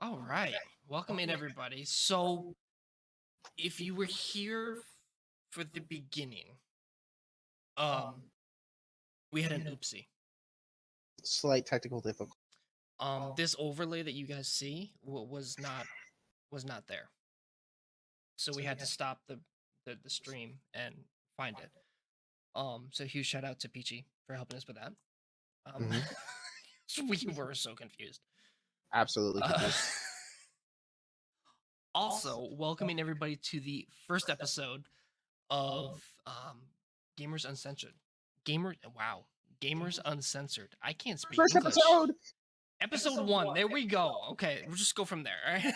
All right. Welcome in, everybody. So, if you were here for the beginning, um, we had an oopsie. Slight technical difficulty. This overlay that you guys see was not there. So we had to stop the stream and find it. So huge shout out to Peachy for helping us with that. We were so confused. Absolutely confused. Also, welcoming everybody to the first episode of Gamers Uncensored. Gamers Uncensored. I can't speak First English. episode. Episode 1. There we go. Okay, we'll just go from there. All right.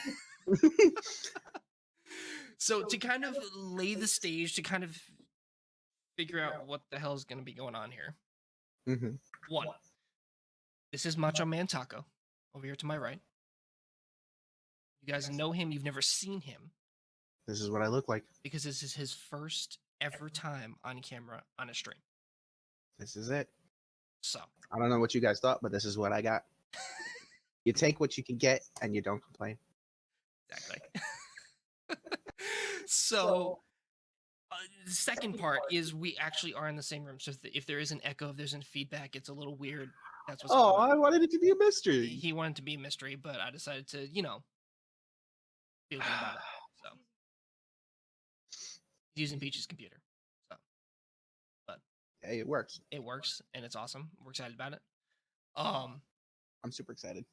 So to kind of lay the stage, to kind of figure out what the hell is going to be going on here. One. This is MachoManTaco over here to my right. You guys know him. You've never seen him. This is what I look like. Because this is his first ever time on camera on a stream. This is it. So I don't know what you guys thought, but this is what I got. You take what you can get, and you don't complain. Exactly. So the second part is we actually are in the same room. So if there is an echo, if there's any feedback, it's a little weird. That's what's going on. I wanted it to be a mystery. He wanted to be a mystery, but I decided to, feel good about it. So he's using Peach's computer. So, but hey, it works. It works, and it's awesome. We're excited about it. I'm super excited.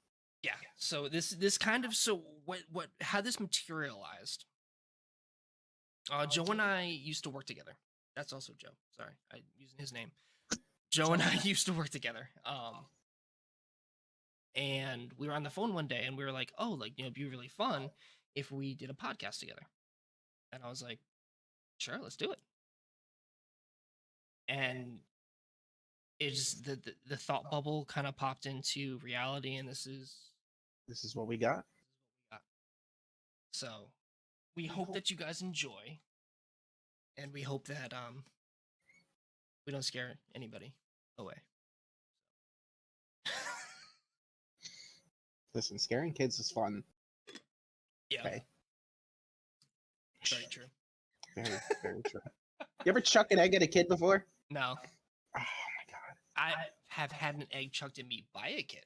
Yeah. So this kind of how this materialized. Joe and I used to work together. That's also Joe. Sorry, I'm using his name. Joe and I used to work together. And we were on the phone one day, and we were like, "Oh, it'd be really fun if we did a podcast together." And I was like, "Sure, let's do it." And it just the thought bubble kind of popped into reality, and this is what we got. So we hope that you guys enjoy, and we hope that we don't scare anybody away. Listen, scaring kids is fun. Yeah. Okay. Very true. Very, very true. You ever chuck an egg at a kid before? No. Oh my god. I have had an egg chucked at me by a kid.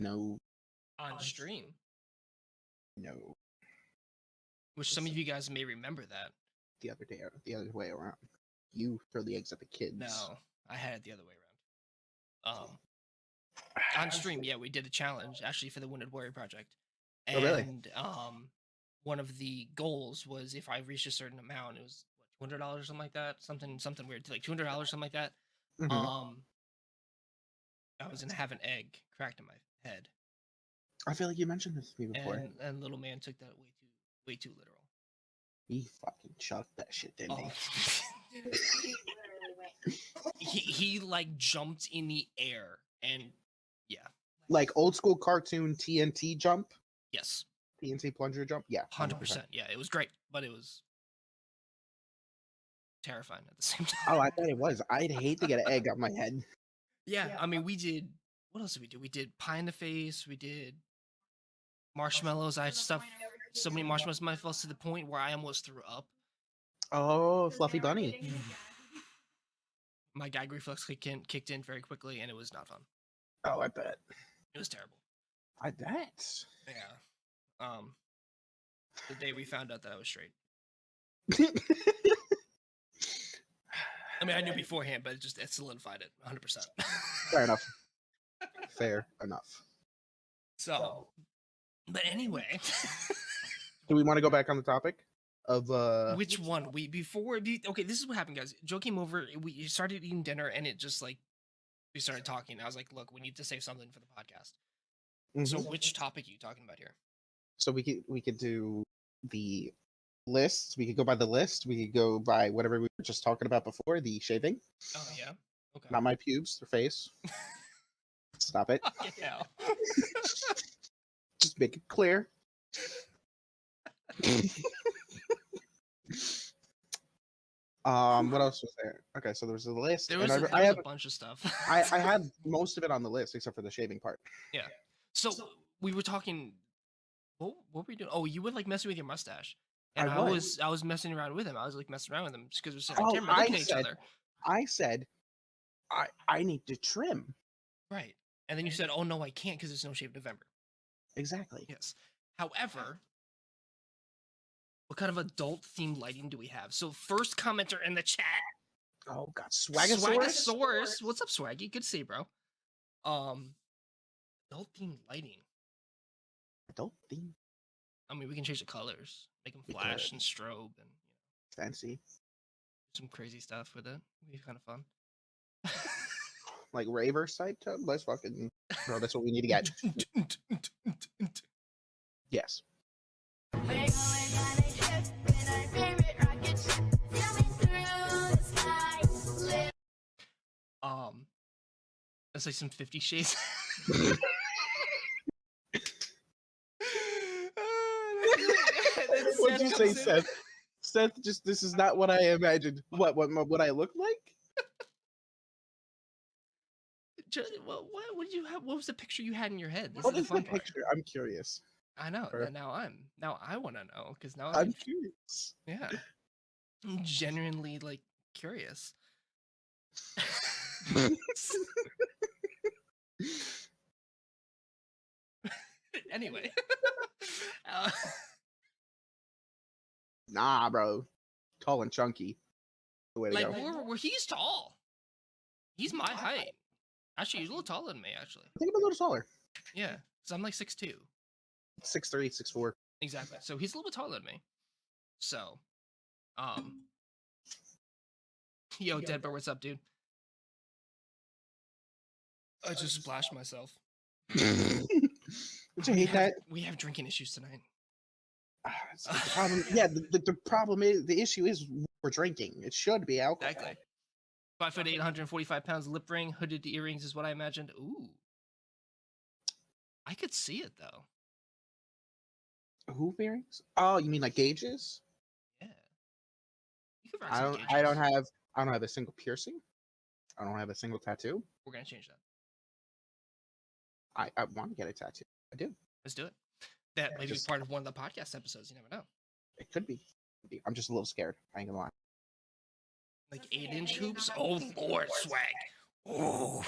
No. On stream. No. Which some of you guys may remember that. The other way around. You throw the eggs at the kids. No, I had it the other way around. On stream, yeah, we did a challenge actually for the Wounded Warrior Project. And, oh, really? One of the goals was if I reached a certain amount, it was $200 or something like that, something weird, like $200, something like that. I was gonna have an egg cracked in my head. I feel like you mentioned this to me before. And little man took that way too literal. He fucking chucked that shit, didn't he? He like jumped in the air and yeah. Like old school cartoon TNT jump? Yes. TNT plunger jump? Yeah. 100%. Yeah, it was great, but it was terrifying at the same time. Oh, I thought it was. I'd hate to get an egg on my head. Yeah, I mean, we did. What else did we do? We did pie in the face. We did marshmallows. I had so many marshmallows in my face to the point where I almost threw up. Oh, Fluffy Bunny. My gag reflex kicked in very quickly, and it was not fun. Oh, I bet. It was terrible. I bet. Yeah. The day we found out that I was straight. I mean, I knew beforehand, but it solidified it 100%. Fair enough. Fair enough. So, but anyway. Do we want to go back on the topic of which one? Okay, this is what happened, guys. Joe came over, we started eating dinner, and it just like we started talking. I was like, look, we need to save something for the podcast. So which topic are you talking about here? So we could do the list. We could go by the list. We could go by whatever we were just talking about before, the shaving. Oh yeah. Okay. Not my pubes, their face. Stop it. Yeah. Just make it clear. What else was there? Okay, so there was a list. There was a bunch of stuff. I had most of it on the list except for the shaving part. Yeah. So we were talking What were you doing? Oh, you were like messing with your mustache, I and I was. was messing around with him. I was like messing around with him just because we're sitting on Oh, camera looking at each other. I said, I need to trim. Right. And then you said, "Oh no, I can't because it's No Shave November." Exactly. Yes. However, what kind of adult themed lighting do we have? So first commenter in the chat, Oh God, Swagasaurus. Swagasaurus. What's up, Swaggy? Good to see you, bro. Adult themed lighting. Adult theme. I mean, we can change the colors, make them We flash could. and strobe, and Fancy. some crazy stuff with it. It'd be kind of fun. Like raver side tub. Let's fucking. Bro, that's what we need to get. Yes. That's like some 50 Shades. What'd you say, Seth? Seth, just this is not what I imagined. What I look like? What did you have? What was the picture you had in your head? This What is is the picture? I'm curious. I know. Now I want to know because now I'm curious. Yeah, I'm genuinely like curious. Anyway, nah, bro, tall and chunky. The way to like go. he's tall. He's my height. Actually, he's a little taller than me. Actually, I think I'm a little taller. Yeah, because I'm like 6'2". 6'3", 6'4". Exactly. So he's a little bit taller than me. So, yo, Deadbird, what's up, dude? I just splashed myself. Don't you hate that? We have drinking issues tonight. The problem, yeah, the problem is, the issue is we're drinking. It should be alcohol. Exactly. 5'8", 145 pounds, lip ring, hooded earrings is what I imagined. Ooh. I could see it, though. Hoop earrings? Oh, you mean like gauges? Yeah. You could rock some gauges. I don't have a single piercing. I don't have a single tattoo. We're going to change that. I want to get a tattoo. I do. Let's do it. That may be part of one of the podcast episodes. You never know. It could be. I'm just a little scared. I ain't gonna lie. Like 8-inch hoops? Oh, Lord, swag. Oh,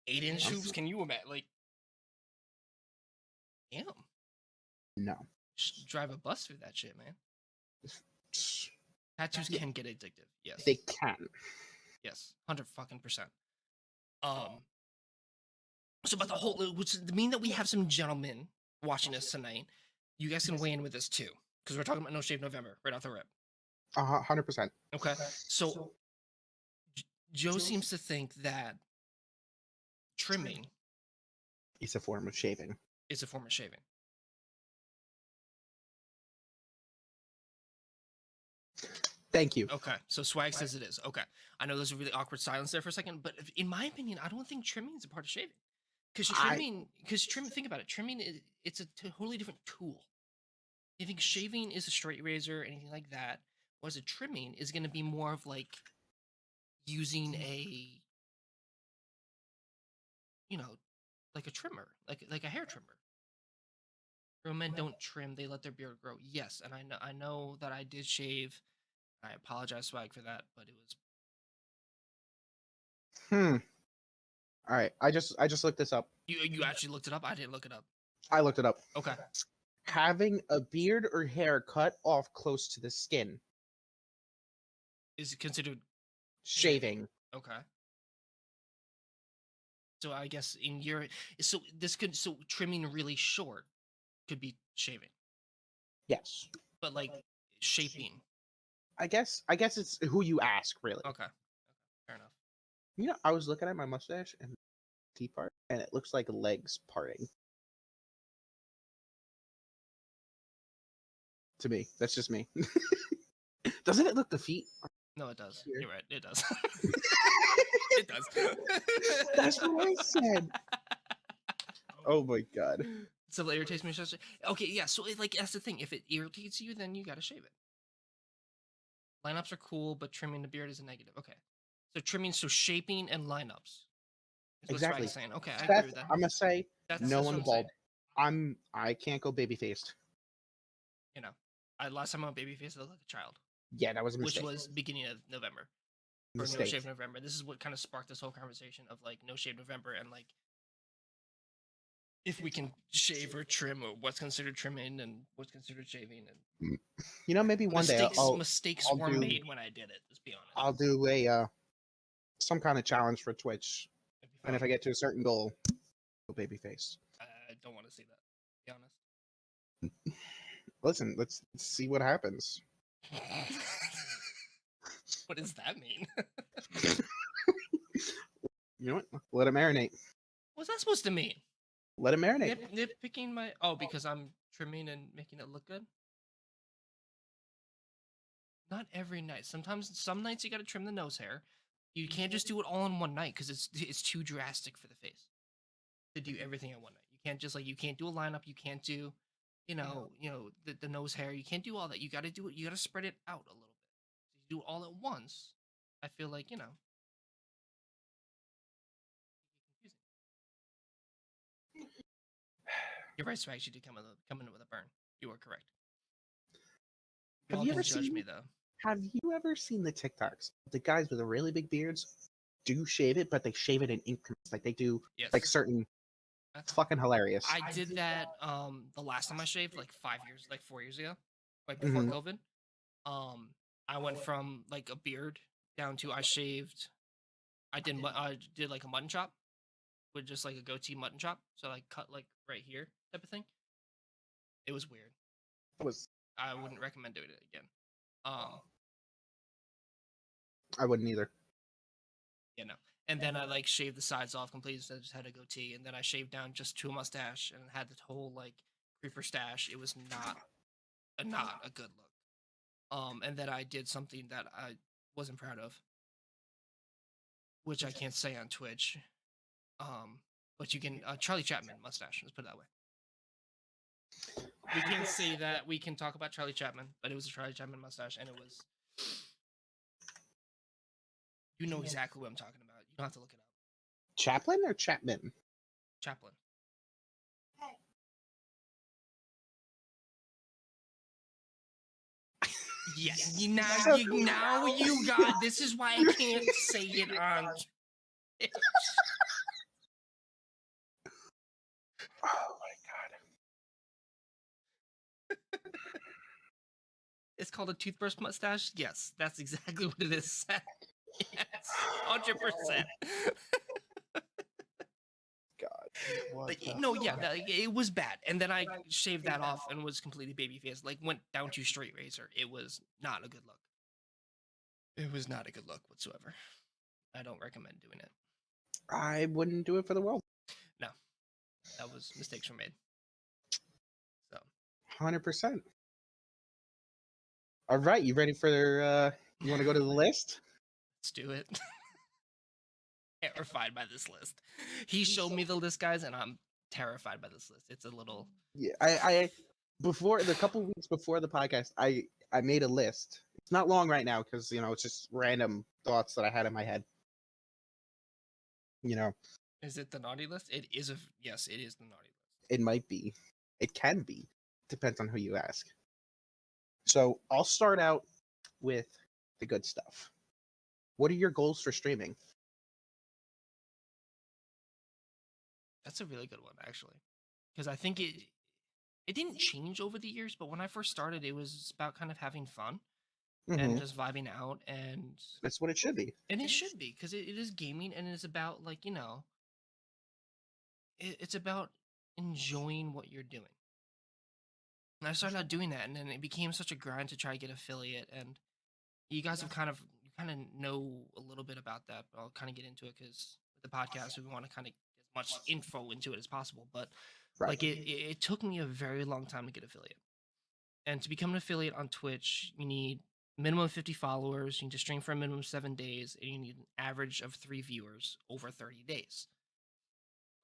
8-inch hoops? Can you imagine? Like, damn. No. Just drive a bus through that shit, man. Tattoos can get addictive. Yes. They can. Yes. 100%. So about the whole, which mean that we have some gentlemen watching us tonight. You guys can weigh in with us too, because we're talking about No Shave November right off the rip. 100%. Okay. So Joe seems to think that trimming is a form of shaving. It's a form of shaving. Thank you. Okay, so Swag says it is. Okay, I know there's a really awkward silence there for a second, but in my opinion, I don't think trimming is a part of shaving. Because trimming, think about it. Trimming it's a totally different tool. You think shaving is a straight razor, anything like that, whereas a trimming is going to be more of like using like a trimmer, like a hair trimmer. Real men don't trim; they let their beard grow. Yes, and I know that I did shave. I apologize, Swag, for that, but it was. All right, I just looked this up. You actually looked it up? I didn't look it up. I looked it up. Okay. Having a beard or hair cut off close to the skin is it considered shaving. Okay. So I guess so trimming really short could be shaving. Yes. But like shaping. I guess it's who you ask, really. Okay. Fair enough. You know, I was looking at my mustache and teeth part, and it looks like legs parting. To me, that's just me. Doesn't it look the feet? No, it does. Here. You're right. It does. It does. That's what I said. Oh my god. So it irritates me. Okay, yeah. So that's the thing. If it irritates you, then you gotta shave it. Lineups are cool, but trimming the beard is a negative. Okay. So trimming, shaping and lineups. Exactly. Saying. Okay, I Seth, agree with that. I'm gonna say That's no one's bald. I can't go baby faced. You know, last time I went babyface, I looked like a child, Yeah, that was a which mistake. was beginning of November for No Mistake. Shave November. This is what kind of sparked this whole conversation of like No Shave November and like if we can shave or trim or what's considered trimming and what's considered shaving and You know, maybe one day mistakes I'll were do made when I did it. Let's be honest. I'll do a some kind of challenge for Twitch, and if I get to a certain goal, go babyface. I don't want to see that. To be honest. Listen, let's see what happens. What does that mean? You know what? Let it marinate. What's that supposed to mean? Let it marinate. Nitpicking my because I'm trimming and making it look good. Not every night. Sometimes some nights you got to trim the nose hair. You can't just do it all in one night because it's too drastic for the face to do everything in one night. You can't just like you can't do a lineup. You can't do, the nose hair. You can't do all that. You got to do it. You got to spread it out a little bit. If you do it all at once, I feel like You're right, Swags. You did come in with a burn. You are correct. Have you ever seen me though? Have you ever seen the TikToks? The guys with the really big beards do shave it, but they shave it in increments. Like they do like certain. It's fucking hilarious. I did that the last time I shaved, like 4 years ago, like before COVID. I went from like a beard down to I did like a mutton chop with just like a goatee mutton chop. So like cut like right here type of thing. It was weird. I wouldn't recommend doing it again. I wouldn't either. You know. And then I like shaved the sides off completely, so I just had a goatee, and then I shaved down just to a mustache and had the whole like creeper stash. It was not a good look. And then I did something that I wasn't proud of, which I can't say on Twitch. But you can Charlie Chapman mustache. Let's put it that way. We can't say that. We can talk about Charlie Chapman, but it was a Charlie Chapman mustache, and it was. You know exactly what I'm talking about. You don't have to look it up. Chaplin or Chapman? Chaplin. Yeah, now you got. This is why I can't say it on. Oh my god! It's called a toothbrush mustache. Yes, that's exactly what it is. Yes, 100%. God. But no, yeah, it was bad. And then I shaved that off and was completely babyface. Like went down to straight razor. It was not a good look. It was not a good look whatsoever. I don't recommend doing it. I wouldn't do it for the world. No, that was mistakes were made. So 100%. All right, you ready for? You want to go to the list? Let's do it. Terrified by this list. He showed me the list, guys, and I'm terrified by this list. It's a little. Yeah, I before the couple weeks before the podcast, I made a list. It's not long right now because it's just random thoughts that I had in my head. Is it the naughty list? It is yes, it is the naughty list. It might be. It can be. Depends on who you ask. So I'll start out with the good stuff. What are your goals for streaming? That's a really good one, actually, because I think it didn't change over the years, but when I first started, it was about kind of having fun and just vibing out, and that's what it should be. And it should be because it is gaming, and it's about like it's about enjoying what you're doing. And I started out doing that, and then it became such a grind to try to get affiliate. And you guys have kind of know a little bit about that, but I'll kind of get into it because with the podcast, we want to kind of get as much info into it as possible. But like it took me a very long time to get affiliate. And to become an affiliate on Twitch, you need minimum 50 followers, you need to stream for a minimum of 7 days, and you need an average of 3 viewers over 30 days.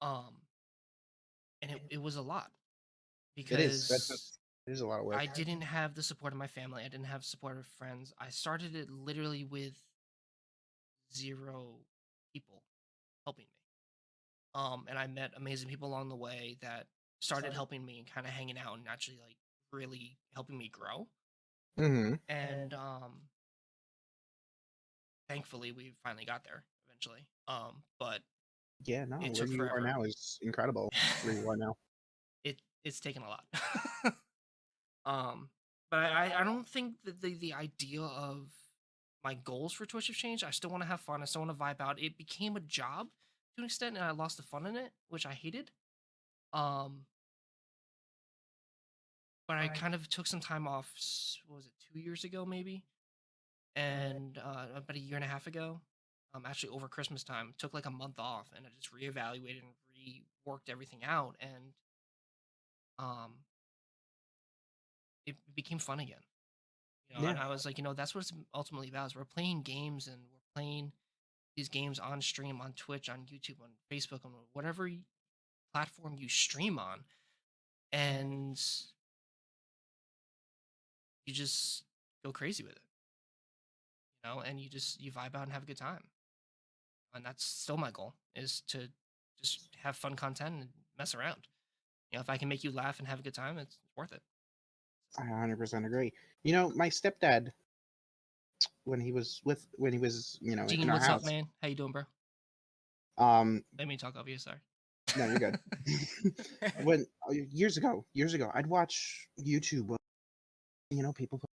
And it was a lot because it is a lot of work. I didn't have the support of my family. I didn't have support of friends. I started it literally with 0 people helping me. And I met amazing people along the way that started helping me and kind of hanging out and actually like really helping me grow. Mm-hmm. And thankfully we finally got there eventually. But yeah, no, it where took you are forever. now is incredible. Where you are now. It's taken a lot. um, but I don't think that the idea of my goals for Twitch have changed. I still want to have fun. I still want to vibe out. It became a job to an extent, and I lost the fun in it, which I hated. Um, but I kind of took some time off. What was it, 2 years ago, maybe? And about a year and a half ago, actually over Christmas time, took like a month off, and I just reevaluated and reworked everything out, and um, it became fun again. Yeah. And I was like, that's what it's ultimately about. Is we're playing games, and we're playing these games on stream, on Twitch, on YouTube, on Facebook, on whatever platform you stream on, and you just go crazy with it, and you vibe out and have a good time. And that's still my goal, is to just have fun content and mess around. If I can make you laugh and have a good time, it's worth it. I 100% agree. My stepdad, when he was in Dean, our what's up, house, man? How you doing, bro? um, Let me talk over you. Sorry. no, you're good. When years ago, I'd watch YouTube. People put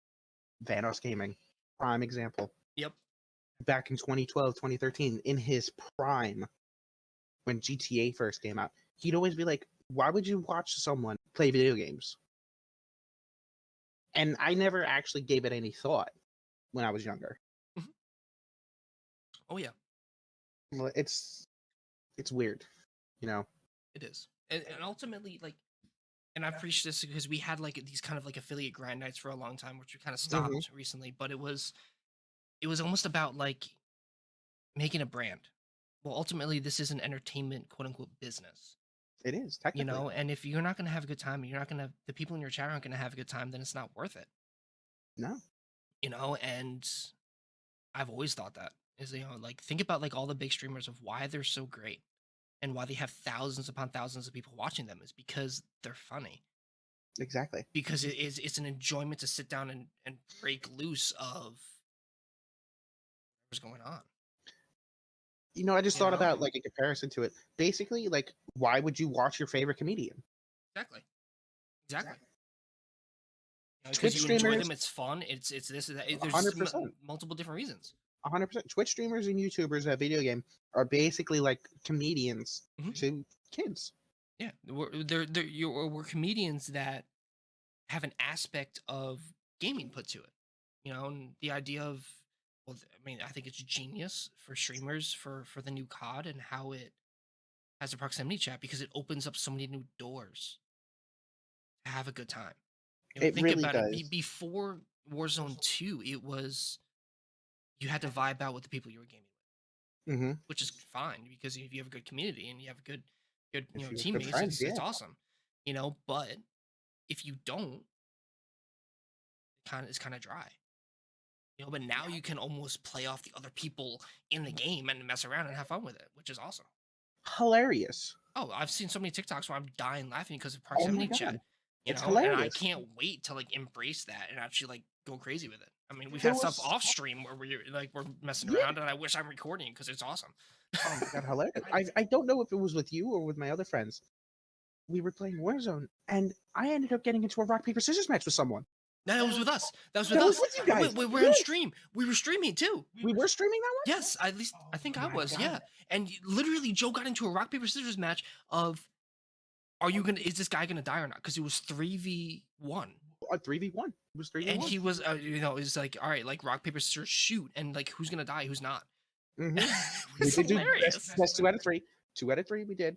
Vanos Gaming, prime example. Yep. Back in 2012, 2013, in his prime, when GTA first came out, he'd always be like, "Why would you watch someone play video games?" And I never actually gave it any thought when I was younger. Mm-hmm. Oh yeah. Well, it's weird, It is, and ultimately, like, and I've preached this because we had like these kind of like affiliate grind nights for a long time, which we kind of stopped recently. But it was almost about like making a brand. Well, ultimately, this is an entertainment quote unquote business. It is technically, And if you're not going to have a good time, and you're not going to, the people in your chat aren't going to have a good time, then it's not worth it. no, And I've always thought that is, like, think about like all the big streamers of why they're so great and why they have thousands upon thousands of people watching them is because they're funny. exactly. Because it's an enjoyment to sit down and break loose of what's going on. I just thought about like a comparison to it. Basically, like, why would you watch your favorite comedian? Exactly. Twitch Because you streamers, enjoy them, it's fun. It's this, that. There's 100%. Multiple different reasons. 100%. Twitch streamers and YouTubers at video game are basically like comedians to kids. Yeah, we're comedians that have an aspect of gaming put to it, and the idea of, well, I mean, I think it's genius for streamers for the new COD and how it has a proximity chat, because it opens up so many new doors to have a good time. It Think really about does. it. Before Warzone 2, it was you had to vibe out with the people you were gaming with, which is fine, because if you have a good community and you have good teammates, friends, it's awesome. But if you don't, it's kind of dry. But now you can almost play off the other people in the game and mess around and have fun with it, which is awesome. Hilarious. Oh, I've seen so many TikToks where I'm dying laughing because of Oh my proximity God. chat. It's And I hilarious. can't wait to like embrace that and actually like go crazy with it. I mean, we've There had stuff was- off stream where we're messing Yeah. around, and I wish I'm recording because it's awesome. Oh my God, hilarious. I don't know if it was with you or with my other friends. We were playing Warzone, and I ended up getting into a rock, paper, scissors match with someone. No, that was with us. That was with That us. was with you guys. We were on stream. We were streaming too. We were streaming that one? Yes, at least I think Oh I my was. God. Yeah, and literally Joe got into a rock paper scissors match of, is this guy gonna die or not? Because it was 3v1. 3v1. It was 3v1. And he was, it was like, all right, like rock paper scissors shoot, and like who's gonna die, who's not. We It's did hilarious. best 2 out of 3. 2 out of 3 we did.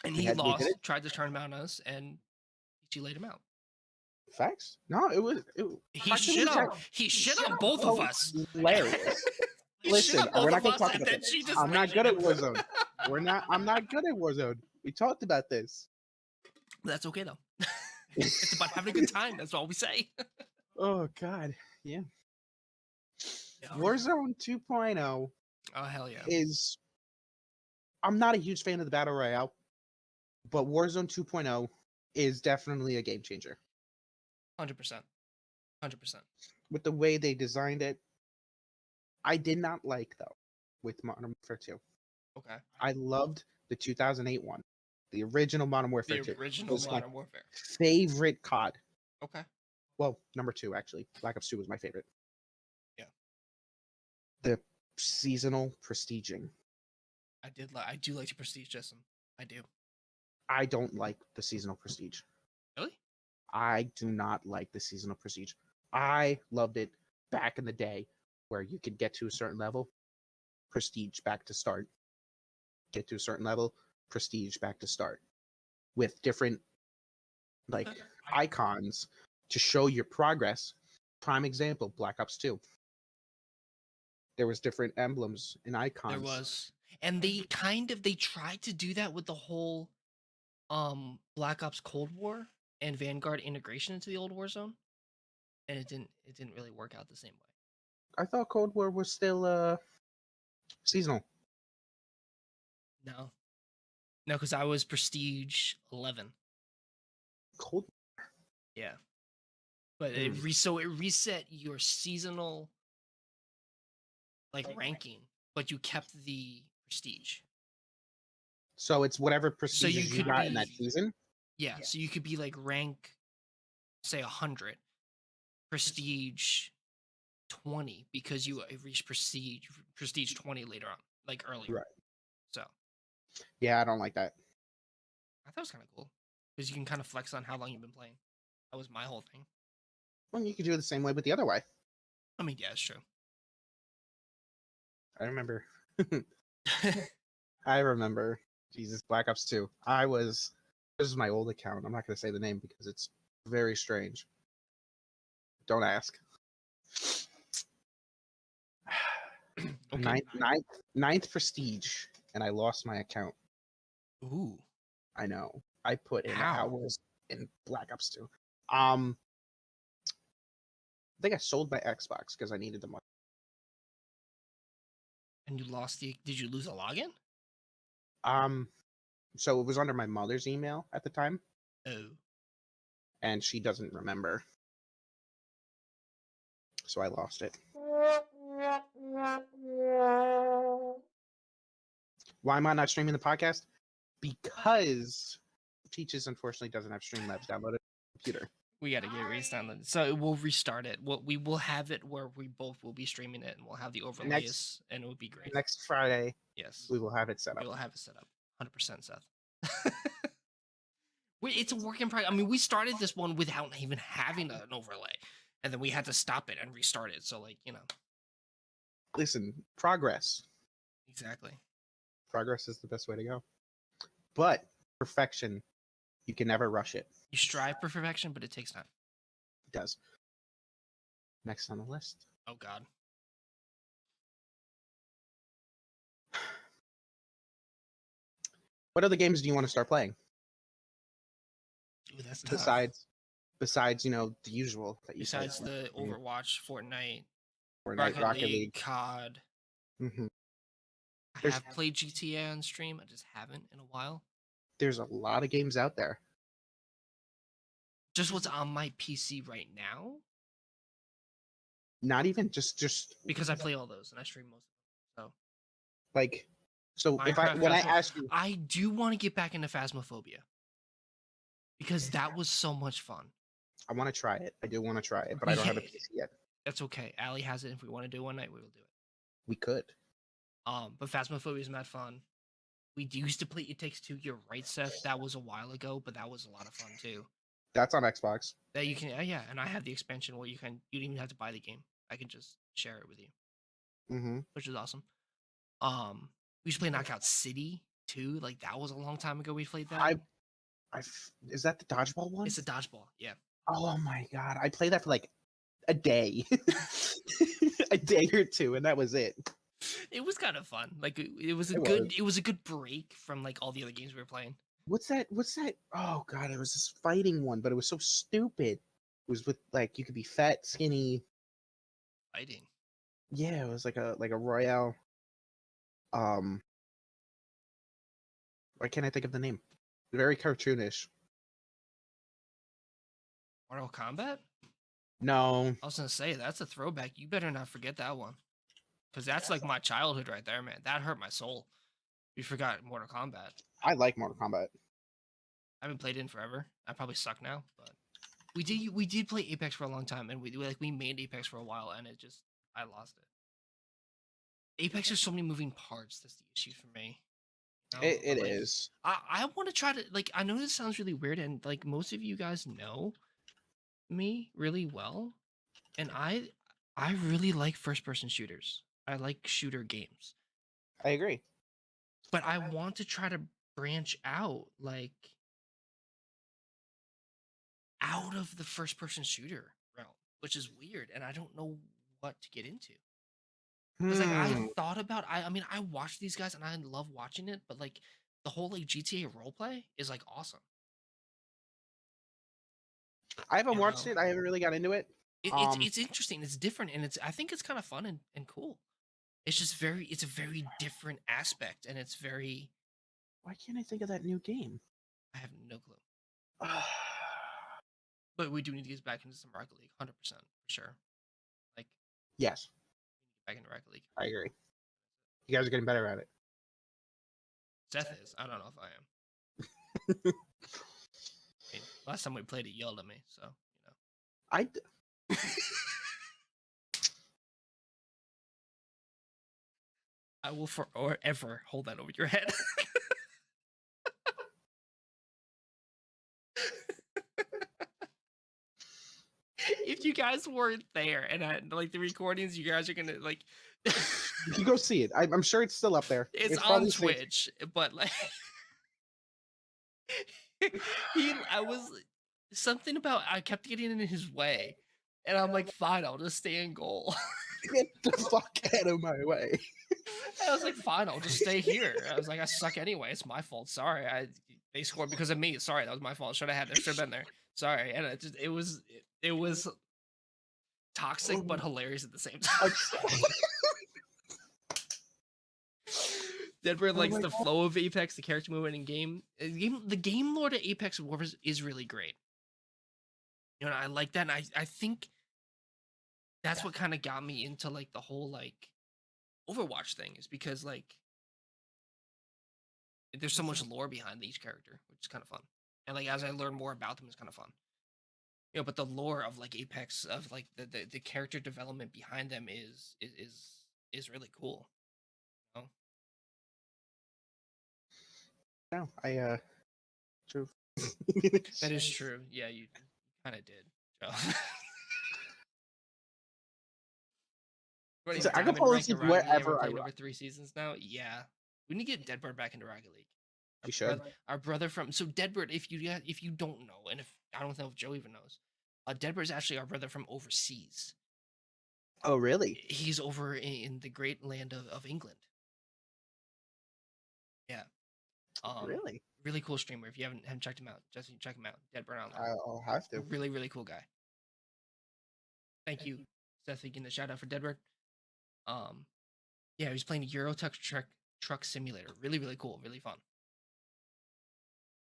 And he lost, tried to turn him out on us, and she laid him out. Facts? No, it was. He shit on both of us. Hilarious. Listen, we're not going to talk about this. I'm not good at Warzone. I'm not good at Warzone. We talked about this. That's okay though. It's about having a good time. That's all we say. Oh God, yeah. Warzone 2.0. Oh hell yeah. Is, I'm not a huge fan of the battle royale, but Warzone 2.0 is definitely a game changer. 100%. 100%. With the way they designed it, I did not like though with Modern Warfare 2. Okay. I loved the 2008 one, the original Modern Warfare 2. The original Modern Warfare. Favorite COD. Okay. Well, number 2 actually. Black Ops 2 was my favorite. Yeah. The seasonal prestiging. I do like the prestige system. I do. I don't like the seasonal prestige. Really? I do not like the seasonal prestige. I loved it back in the day where you could get to a certain level, prestige back to start. Get to a certain level, prestige back to start. With different like icons to show your progress. Prime example, Black Ops 2. There was different emblems and icons. There was. And they tried to do that with the whole Black Ops Cold War and Vanguard integration into the old Warzone. And it didn't really work out the same way. I thought Cold War was still seasonal. No, because I was Prestige 11. Cold War. Yeah, but it reset your seasonal like ranking, but you kept the prestige. So it's whatever prestige you got in that season. Yeah, so you could be like rank, say 100, prestige 20 because you reached prestige 20 later on, like earlier. Right. So. Yeah, I don't like that. I thought it was kind of cool because you can kind of flex on how long you've been playing. That was my whole thing. Well, you could do it the same way, but the other way. I mean, yeah, it's true. I remember. I remember. Jesus, Black Ops 2. This is my old account. I'm not going to say the name because it's very strange. Don't ask. Okay. Ninth prestige, and I lost my account. Ooh. I know. I put in hours in Black Ops 2. I think I sold my Xbox because I needed the money. And you lost did you lose a login? So it was under my mother's email at the time. Oh. And she doesn't remember. So I lost it. Why am I not streaming the podcast? Because Peaches unfortunately doesn't have Streamlabs downloaded on the computer. We got to get it downloaded. So we'll restart it. We will have it where we both will be streaming it, and we'll have the overlays, and it would be great. Next Friday, yes, we will have it set up. We will have it set up. 100% Seth. It's a work in progress. I mean, we started this one without even having an overlay, and then we had to stop it and restart it. So, listen, progress. Exactly. Progress is the best way to go. But perfection, you can never rush it. You strive for perfection, but it takes time. It does. Next on the list. Oh, God. What other games do you want to start playing? Ooh, that's besides, the usual that you besides the Overwatch, Fortnite, Rocket League, COD. Mm-hmm. I have played GTA on stream. I just haven't in a while. There's a lot of games out there. Just what's on my PC right now? Not even just because I play all those and I stream most of them. So when I ask you, I do want to get back into Phasmophobia because that was so much fun. I want to try it. I do want to try it, but I don't have a PC yet. That's okay. Allie has it. If we want to do it one night, we will do it. We could. But Phasmophobia is mad fun. We used to play It Takes Two. You're right, Seth. That was a while ago, but that was a lot of fun too. That's on Xbox. That you can, yeah. And I have the expansion where you don't even have to buy the game. I can just share it with you, which is awesome. We used to play Knockout City too. Like that was a long time ago. We played that. Is that the dodgeball one? It's a dodgeball. Yeah. Oh my god, I played that for like a day, a day or two, and that was it. It was kind of fun. Like it was a good break from like all the other games we were playing. What's that? Oh god, it was this fighting one, but it was so stupid. It was with like you could be fat, skinny. Fighting. Yeah, it was like a royale. Why can't I think of the name? Very cartoonish. Mortal Kombat? No. I was gonna say that's a throwback. You better not forget that one, because that's like my childhood right there, man. That hurt my soul. You forgot Mortal Kombat. I like Mortal Kombat. I haven't played it in forever. I probably suck now, but we did play Apex for a long time, and we made Apex for a while, and I lost it. Apex, there's so many moving parts. That's the issue for me. It is. I want to try to, like, I know this sounds really weird, and like most of you guys know me really well, and I really like first person shooters. I like shooter games. I agree. But I want to try to branch out, like, out of the first person shooter realm, which is weird, and I don't know what to get into. Because like I thought about, I mean, I watch these guys and I love watching it, but like the whole like GTA roleplay is like awesome. I haven't watched it. I haven't really got into it. It's interesting. It's different, and I think it's kind of fun and cool. It's just it's a very different aspect, and it's very. Why can't I think of that new game? I have no clue. But we do need to get back into some Rocket League, 100% for sure. Like, yes, back into Rocket League. I agree. You guys are getting better at it. Seth is. I don't know if I am. I mean, last time we played, he yelled at me, so you know. I will forever hold that over your head. If you guys weren't there and like the recordings, you guys are gonna like. You can go see it. I'm sure it's still up there. It's on Twitch, but like, I was something about I kept getting in his way, and I'm like, fine, I'll just stay in goal. Get the fuck out of my way. I was like, fine, I'll just stay here. I was like, I suck anyway. It's my fault. Sorry, they scored because of me. Sorry, that was my fault. Should have been there. Sorry, and it was toxic but hilarious at the same time. Deadbird likes the flow of Apex, the character movement in game. The game lore to Apex Wars is really great. You know, I like that, and I think that's what kind of got me into like the whole like Overwatch thing, is because like there's so much lore behind each character, which is kind of fun. And like as I learn more about them, it's kind of fun. You know, but the lore of like Apex, of like the character development behind them is really cool. You know? No, true. That is true. Yeah, you kind of did, Joe. So I can follow this wherever I want. Over 3 seasons now. Yeah, we need to get Deadbird back into Rocket League. You should. Our brother from Deadbird. If you don't know, and if I don't know if Joe even knows, Deadbird is actually our brother from overseas. Oh, really? He's over in the great land of England. Yeah. Really? Really cool streamer. If you haven't checked him out, just check him out. Deadbird Online. I'll have to. Really, really cool guy. Thank you, Seth, for getting the shout out for Deadbird. Yeah, he's playing Euro Truck Simulator. Really, really cool. Really fun.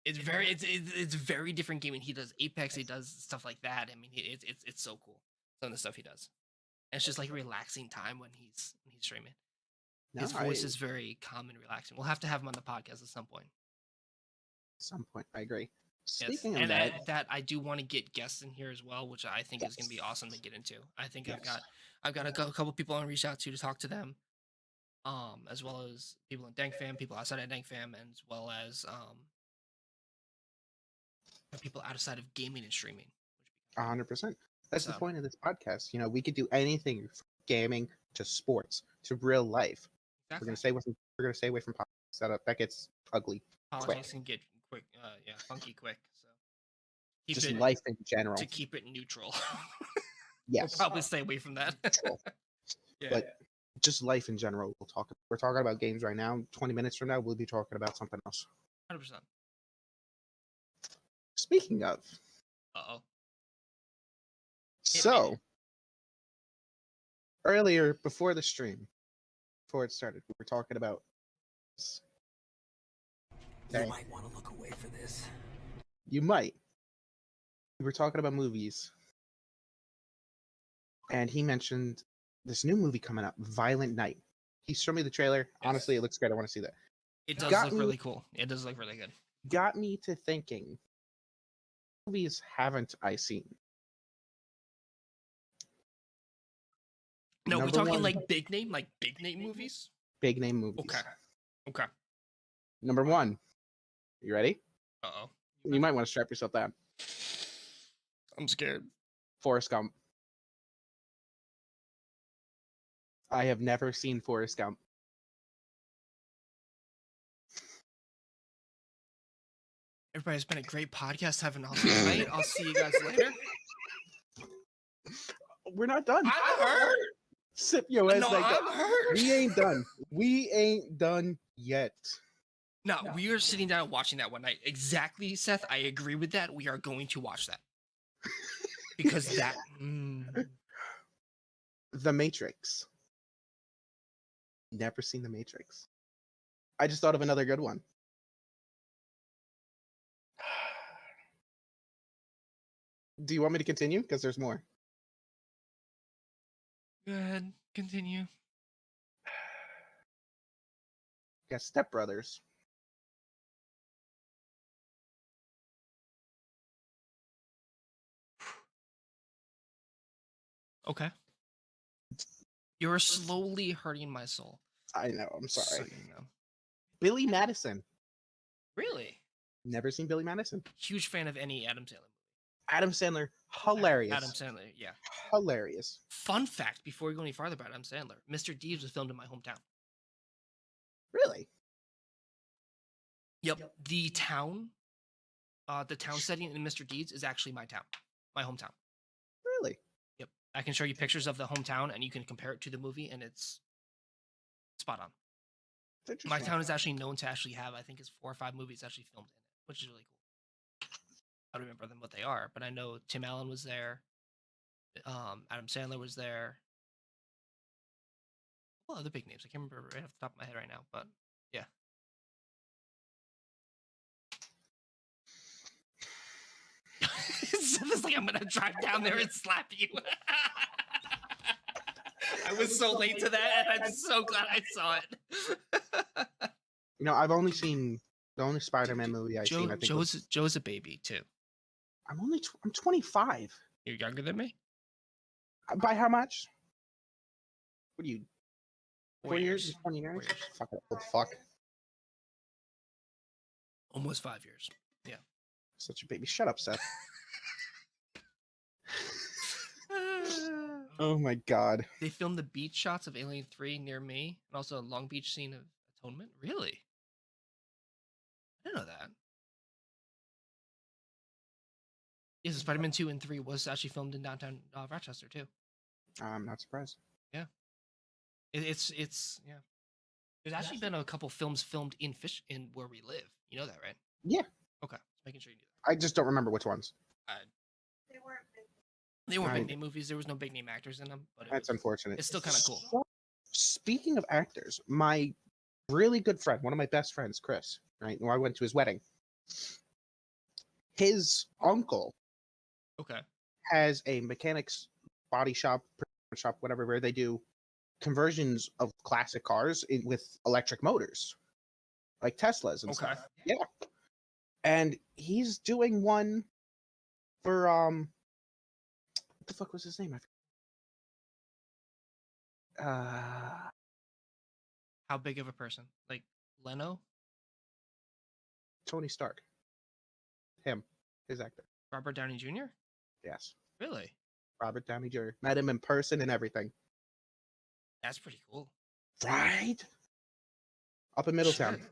It's very different gaming. He does Apex. He does stuff like that. I mean, it's so cool. Some of the stuff he does. And it's just like a relaxing time when he's streaming. His voice is very calm and relaxing. We'll have to have him on the podcast at some point. I agree. Speaking of that, I do want to get guests in here as well, which I think is going to be awesome to get into. I think I've got a couple people I want to reach out to talk to them, as well as people in Dank Fam, people outside of Dank Fam, and as well as people outside of gaming and streaming. 100%. That's the point of this podcast. You know, we could do anything from gaming to sports to real life. Exactly. We're gonna stay away from politics. That gets ugly. Politics can get quick, funky quick. So just life in general. To keep it neutral. Yes. We'll probably stay away from that. But just life in general. We're talking about games right now. 20 minutes from now, we'll be talking about something else. 100%. Speaking of. So, earlier, before the stream, before it started, we were talking about this. Okay. You might want to look away for this. You might. we were talking about movies, and he mentioned this new movie coming up, Violent Night. He showed me the trailer. Yes. Honestly, it looks great. I want to see that. It does look really cool. It does look really good. Got me to thinking, movies haven't I seen? No, we're talking like big name movies? Big name movies. Okay. Number one. You ready? Uh-oh. You might want to strap yourself down. I'm scared. Forrest Gump. I have never seen Forrest Gump. Everybody, it's been a great podcast. Have an awesome night. I'll see you guys later. We're not done. I'm hurt. Sip your ass. No, I'm hurt. We ain't done. We ain't done yet. No, we are sitting down and watching that one night. Exactly, Seth. I agree with that. We are going to watch that. Because that... The Matrix. Never seen The Matrix. I just thought of another good one. Do you want me to continue? Because there's more. Go ahead. Continue. Yeah, Step Brothers. Okay. You're slowly hurting my soul. I know. I'm sorry. So you know. Billy Madison. Really? Never seen Billy Madison. Huge fan of any Adam Sandler movie. Adam Sandler, hilarious. Adam Sandler, yeah. Hilarious. Fun fact, before we go any farther about Adam Sandler, Mr. Deeds was filmed in my hometown. Really? Yep. The town setting in Mr. Deeds is actually my town, my hometown. Really? Yep. I can show you pictures of the hometown, and you can compare it to the movie, and it's spot on. My town is actually known to actually have, I think, it's 4 or 5 movies actually filmed in it, which is really cool. I don't remember them what they are, but I know Tim Allen was there. Adam Sandler was there. Well, other big names. I can't remember right off the top of my head right now, but yeah. It's like I'm gonna drive down there and slap you. I was so late to that, and I'm so glad I saw it. You know, I've only seen the only Spider-Man movie I've seen. I think Joe's a baby too. I'm 25. You're younger than me. By how much? What are you? 4 years. 29. Fuck it. What the fuck? Almost 5 years. Yeah. Such a baby. Shut up, Seth. Oh my god. They filmed the beach shots of Alien 3 near me, and also a Long Beach scene of Atonement. Really? I didn't know that. Yes, Spider-Man 2 and 3 was actually filmed in downtown Rochester too. I'm not surprised. Yeah. It's yeah. There's actually been a couple films filmed in where we live. You know that, right? Yeah. Okay, just making sure you knew that. I just don't remember which ones. They weren't big name movies. There was no big name actors in them. But that's unfortunate. It's still kind of cool. Speaking of actors, my really good friend, one of my best friends, Chris, right? Who I went to his wedding. His uncle, has a mechanics body shop, whatever, where they do conversions of classic cars with electric motors, like Teslas and stuff. Yeah, and he's doing one for what the fuck was his name? How big of a person? Like Leno? Tony Stark. Him, his actor. Robert Downey Jr.? Yes. Really? Robert Downey Jr. Met him in person and everything. That's pretty cool. Right? Up in Middletown. Shit.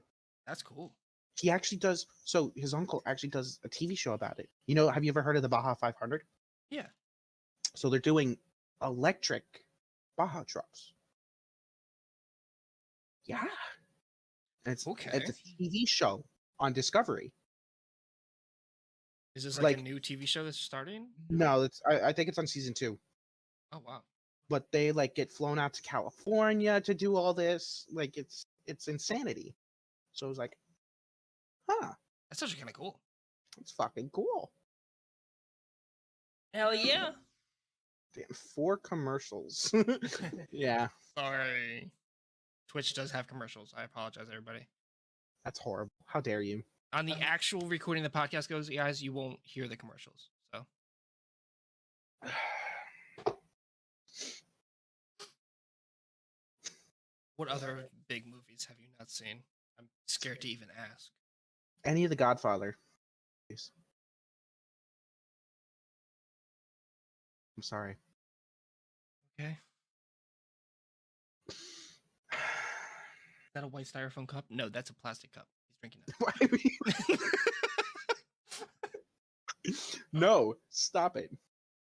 That's cool. He actually does, so his uncle actually does a TV show about it. You know, have you ever heard of the Baja 500? Yeah. So they're doing electric Baja trucks. Yeah. And it's a TV show on Discovery. Is this like a new TV show that's starting? No, I think it's on season 2. Oh wow. But they like get flown out to California to do all this. Like it's insanity. So I was like, huh. That's actually kind of cool. It's fucking cool. Hell yeah. Damn, 4 commercials. Yeah. Sorry. Twitch does have commercials. I apologize, everybody. That's horrible. How dare you? On the actual recording the podcast goes, guys, you won't hear the commercials. So. What other big movies have you not seen? I'm scared to even ask. Any of the Godfather. Please. I'm sorry. Okay. Is that a white styrofoam cup? No, that's a plastic cup. He's drinking it. No, stop it.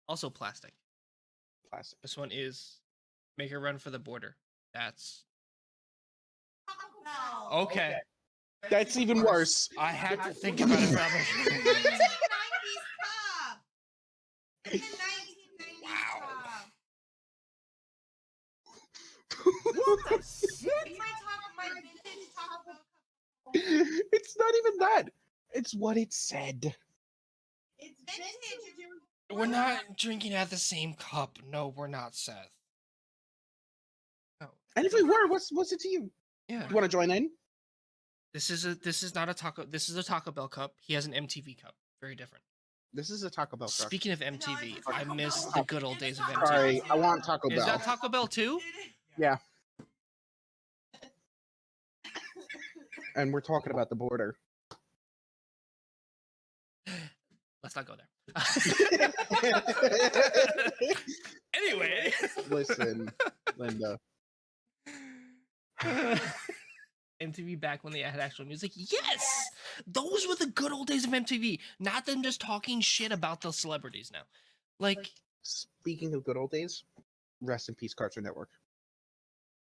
Also plastic. Plastic. This one is Make a Run for the Border. That's okay. That's even worse. I had to think about it. 1990s cup. It's a 1990s cup. What the shit? My vintage Taco Bell cup. It's not even that. It's what it said. It's vintage. We're not drinking out the same cup. No, we're not, Seth. No. And if we were, what's it to you? Yeah. You want to join in? This is not a taco. This is a Taco Bell cup. He has an MTV cup. Very different. This is a Taco Bell cup. Speaking of MTV, I miss the good old days of MTV. Sorry, I want Taco Bell. Is that Taco Bell too? Yeah. And we're talking about the border. Let's not go there. Anyway. Listen, Linda. MTV back when they had actual music. Yes! Those were the good old days of MTV. Not them just talking shit about the celebrities now. Like, speaking of good old days, rest in peace, Cartoon Network.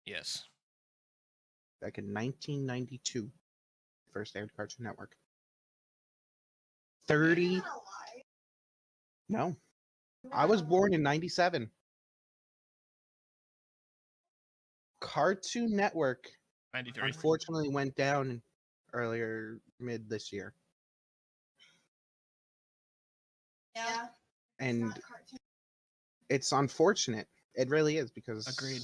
Yes. Back in 1992, first aired Cartoon Network. 30. No. I was born in 97. Cartoon Network 93. unfortunately went down earlier mid this year. Yeah. And it's unfortunate. It really is because Agreed,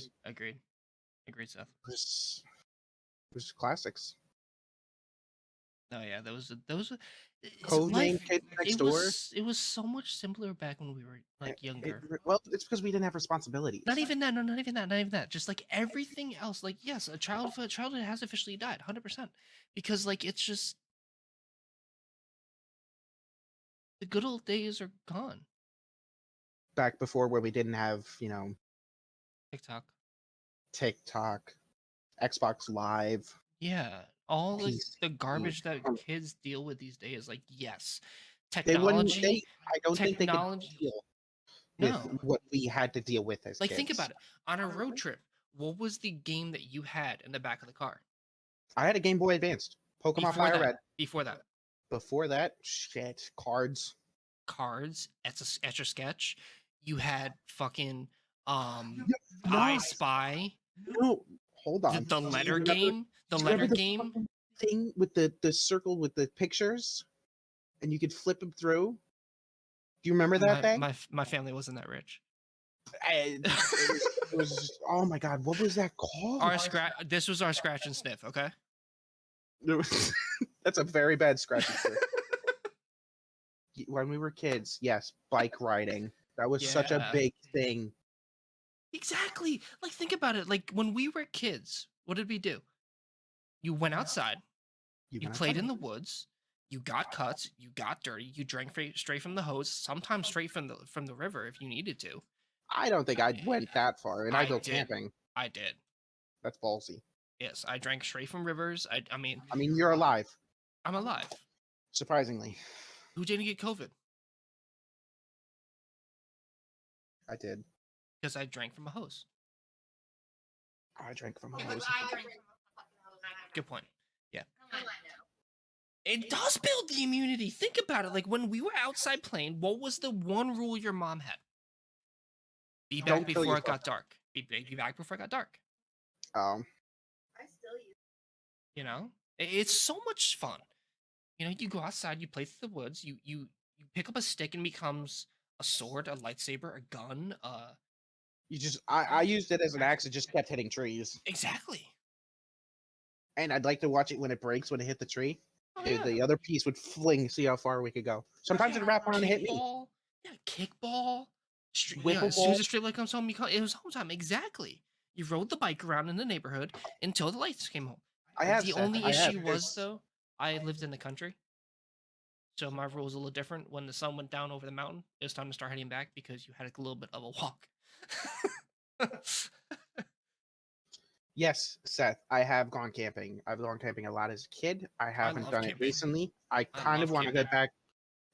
Seth. It was classics. Oh yeah, those Codename Kids Next Door. It was so much simpler back when we were like younger. Well, it's because we didn't have responsibilities. Not even that. No, not even that. Just like everything else. Like yes, a childhood has officially died, 100%. Because like it's just the good old days are gone. Back before where we didn't have, TikTok, Xbox Live. Yeah, all the garbage that kids deal with these days. Like yes, technology. I don't think they could deal with what we had to deal with as kids. Think about it. On a road trip, what was the game that you had in the back of the car? I had a Game Boy Advanced. Pokemon Fire Red. Before that. Before that, shit, cards. Etch a Sketch. You had fucking I Spy. No, hold on. The letter game. The letter game thing with the circle with the pictures, and you could flip them through. Do you remember that thing? My family wasn't that rich. It was oh my god, what was that called? This was our scratch and sniff. Okay. That's a very bad scratch and sniff. When we were kids, yes, bike riding. That was such a big thing. Exactly. Like think about it. Like when we were kids, what did we do? You went outside. You played in the woods. You got cuts. You got dirty. You drank straight from the hose. Sometimes straight from the river if you needed to. I don't think I went that far, and I go camping. I did. That's ballsy. Yes, I drank straight from rivers. I mean, you're alive. I'm alive. Surprisingly. Who didn't get COVID? I did. Because I drank from a hose. I drank from a hose. Good point. Yeah. It does build the immunity. Think about it. Like when we were outside playing, what was the one rule your mom had? Be back before it got dark. Be back before it got dark. I still use. It's so much fun. You go outside, you play through the woods, you pick up a stick and becomes a sword, a lightsaber, a gun. I used it as an axe. It just kept hitting trees. Exactly. And I'd like to watch it when it breaks, when it hit the tree. Oh, yeah. The other piece would fling, see how far we could go. Sometimes it'd wrap around and hit me. Yeah, kickball. Whipple As soon as ball. the street light comes home, it was home time. Exactly. You rode the bike around in the neighborhood until the lights came home. The only issue was, though, I lived in the country. So my rule was a little different. When the sun went down over the mountain, it was time to start heading back because you had a little bit of a walk. Yes, Seth, I have gone camping. I've gone camping a lot as a kid. I haven't done it recently. I kind of want to get back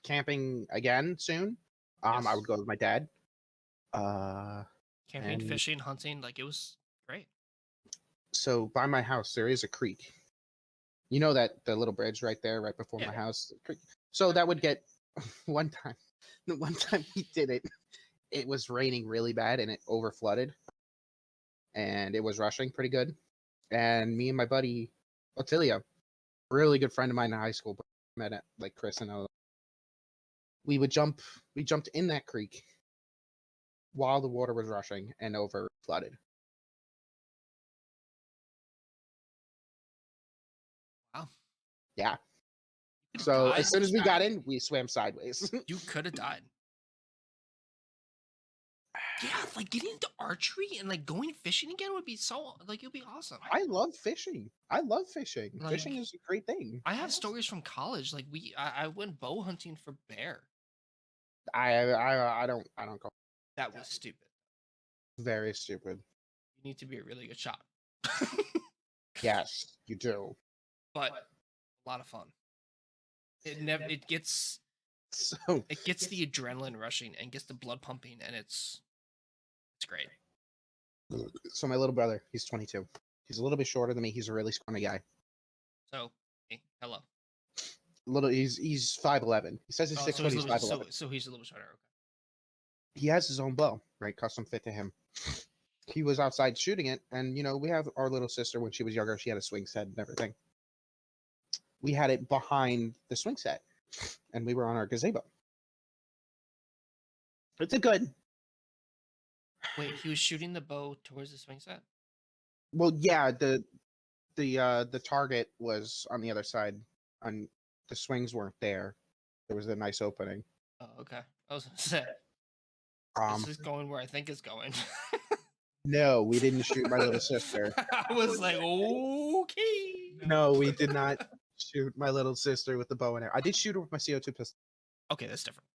camping again soon. I would go with my dad. Camping, fishing, hunting, like it was great. So by my house, there is a creek. You know that the little bridge right there, right before my house. So that would get one time. The one time we did it, it was raining really bad and it over flooded, and it was rushing pretty good. And me and my buddy Otilio, really good friend of mine in high school, but met at like Chris and all. We jumped in that creek while the water was rushing and over flooded. Wow. Yeah. So as soon as we got in, we swam sideways. You could have died. Yeah, like getting into archery and like going fishing again would be so like it'd be awesome. I love fishing. Like, fishing is a great thing. I have stories from college. Like I went bow hunting for bear. I don't go. That was stupid. Very stupid. You need to be a really good shot. Yes, you do. But a lot of fun. It gets the adrenaline rushing and gets the blood pumping, and it's great. So my little brother, he's 22. He's a little bit shorter than me. He's a really scrawny guy. So, hey, hello. He's 5'11". He says he's 6 foot. He's 5'11". So he's a little shorter. Okay. He has his own bow, right? Custom fit to him. He was outside shooting it, and we have our little sister when she was younger. She had a swing set and everything. We had it behind the swing set, and we were on our gazebo. It's a good. Wait, he was shooting the bow towards the swing set? Well, yeah, the target was on the other side, and the swings weren't there. There was a nice opening. Oh, okay. I was gonna say, this is going where I think it's going. No, we didn't shoot my little sister. I was like, okay. No, we did not shoot my little sister with the bow and arrow. I did shoot her with my CO2 pistol. Okay, that's different.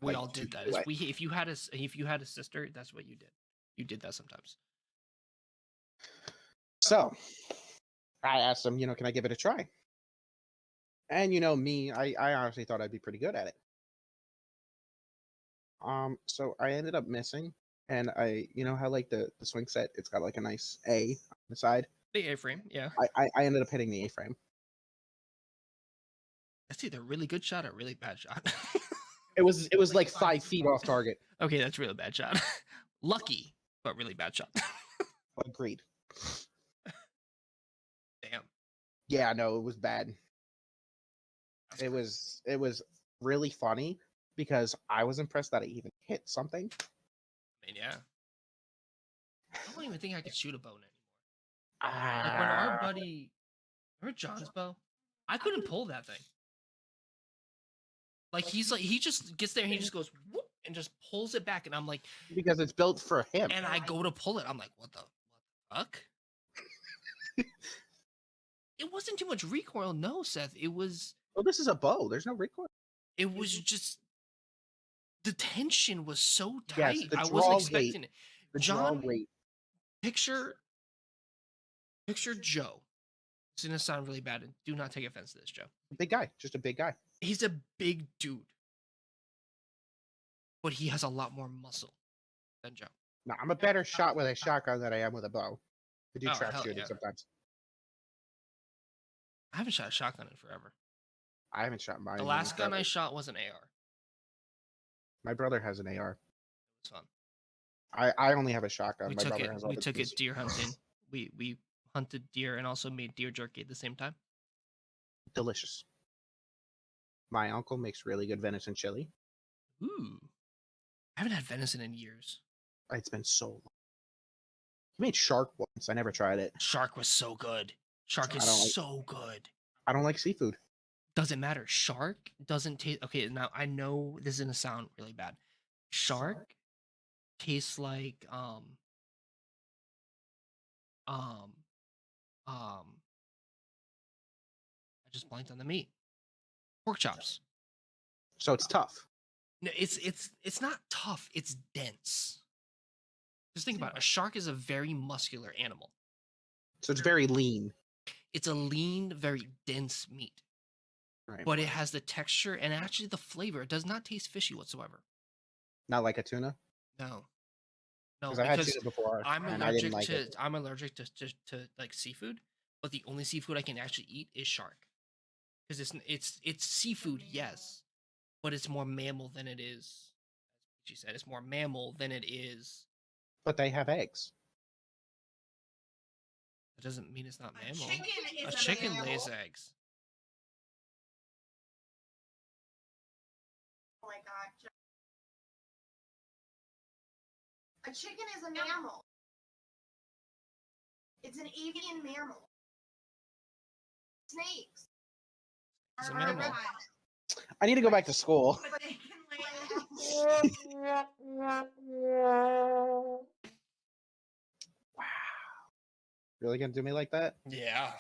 We all did that. If you had a sister, that's what you did. You did that sometimes. So I asked him, can I give it a try? And me, I honestly thought I'd be pretty good at it. So I ended up missing, and I how like the swing set, it's got like a nice A on the side. The A-frame, yeah. I ended up hitting the A-frame. That's either a really good shot or a really bad shot. It was like 5 feet off target. Okay, that's a really bad shot. Lucky, but really bad shot. Agreed. Damn. Yeah, no, it was bad. It was really funny because I was impressed that I even hit something. I mean, yeah. I don't even think I could shoot a bow anymore. Like when our buddy, remember John's bow? I couldn't pull that thing. Like he just gets there and he just goes whoop and just pulls it back, and I'm like, because it's built for him. And I go to pull it, I'm like, what the fuck? It wasn't too much recoil, no, Seth. It was. Well, this is a bow. There's no recoil. It was just the tension was so tight. Yes, I wasn't expecting it. John, picture Joe. It's gonna sound really bad, and do not take offense to this, Joe. Big guy, just a big guy. He's a big dude, but he has a lot more muscle than Joe. No, I'm a better shot with a shotgun than I am with a bow. I do trap shooting sometimes. I haven't shot a shotgun in forever. I haven't shot mine. The last gun I shot was an AR. My brother has an AR. It's fun. I only have a shotgun. We took it deer hunting. We hunted deer and also made deer jerky at the same time. Delicious. My uncle makes really good venison chili. Ooh. I haven't had venison in years. It's been so long. You made shark once. I never tried it. Shark was so good. Shark is so good. I don't like seafood. Doesn't matter. Shark doesn't taste. Okay, now I know this is gonna sound really bad. Shark tastes like I just blanked on the meat. Pork chops. So it's tough. No, it's not tough. It's dense. Just think about it. A shark is a very muscular animal. So it's very lean. It's a lean, very dense meat. Right. But it has the texture and actually the flavor. It does not taste fishy whatsoever. Not like a tuna? No. No, because I had tuna before. I'm and allergic I didn't like to it. I'm allergic to like seafood, but the only seafood I can actually eat is shark. Because it's seafood, yes, but it's more mammal than it is. She said it's more mammal than it is. But they have eggs. That doesn't mean it's not mammal. A chicken mammal. lays eggs. Oh my god. A chicken is a mammal. It's an avian mammal. Snakes. It's a are mammal. reptiles, I need to go back to school. but they can lay eggs. Really gonna do me like that? Yeah.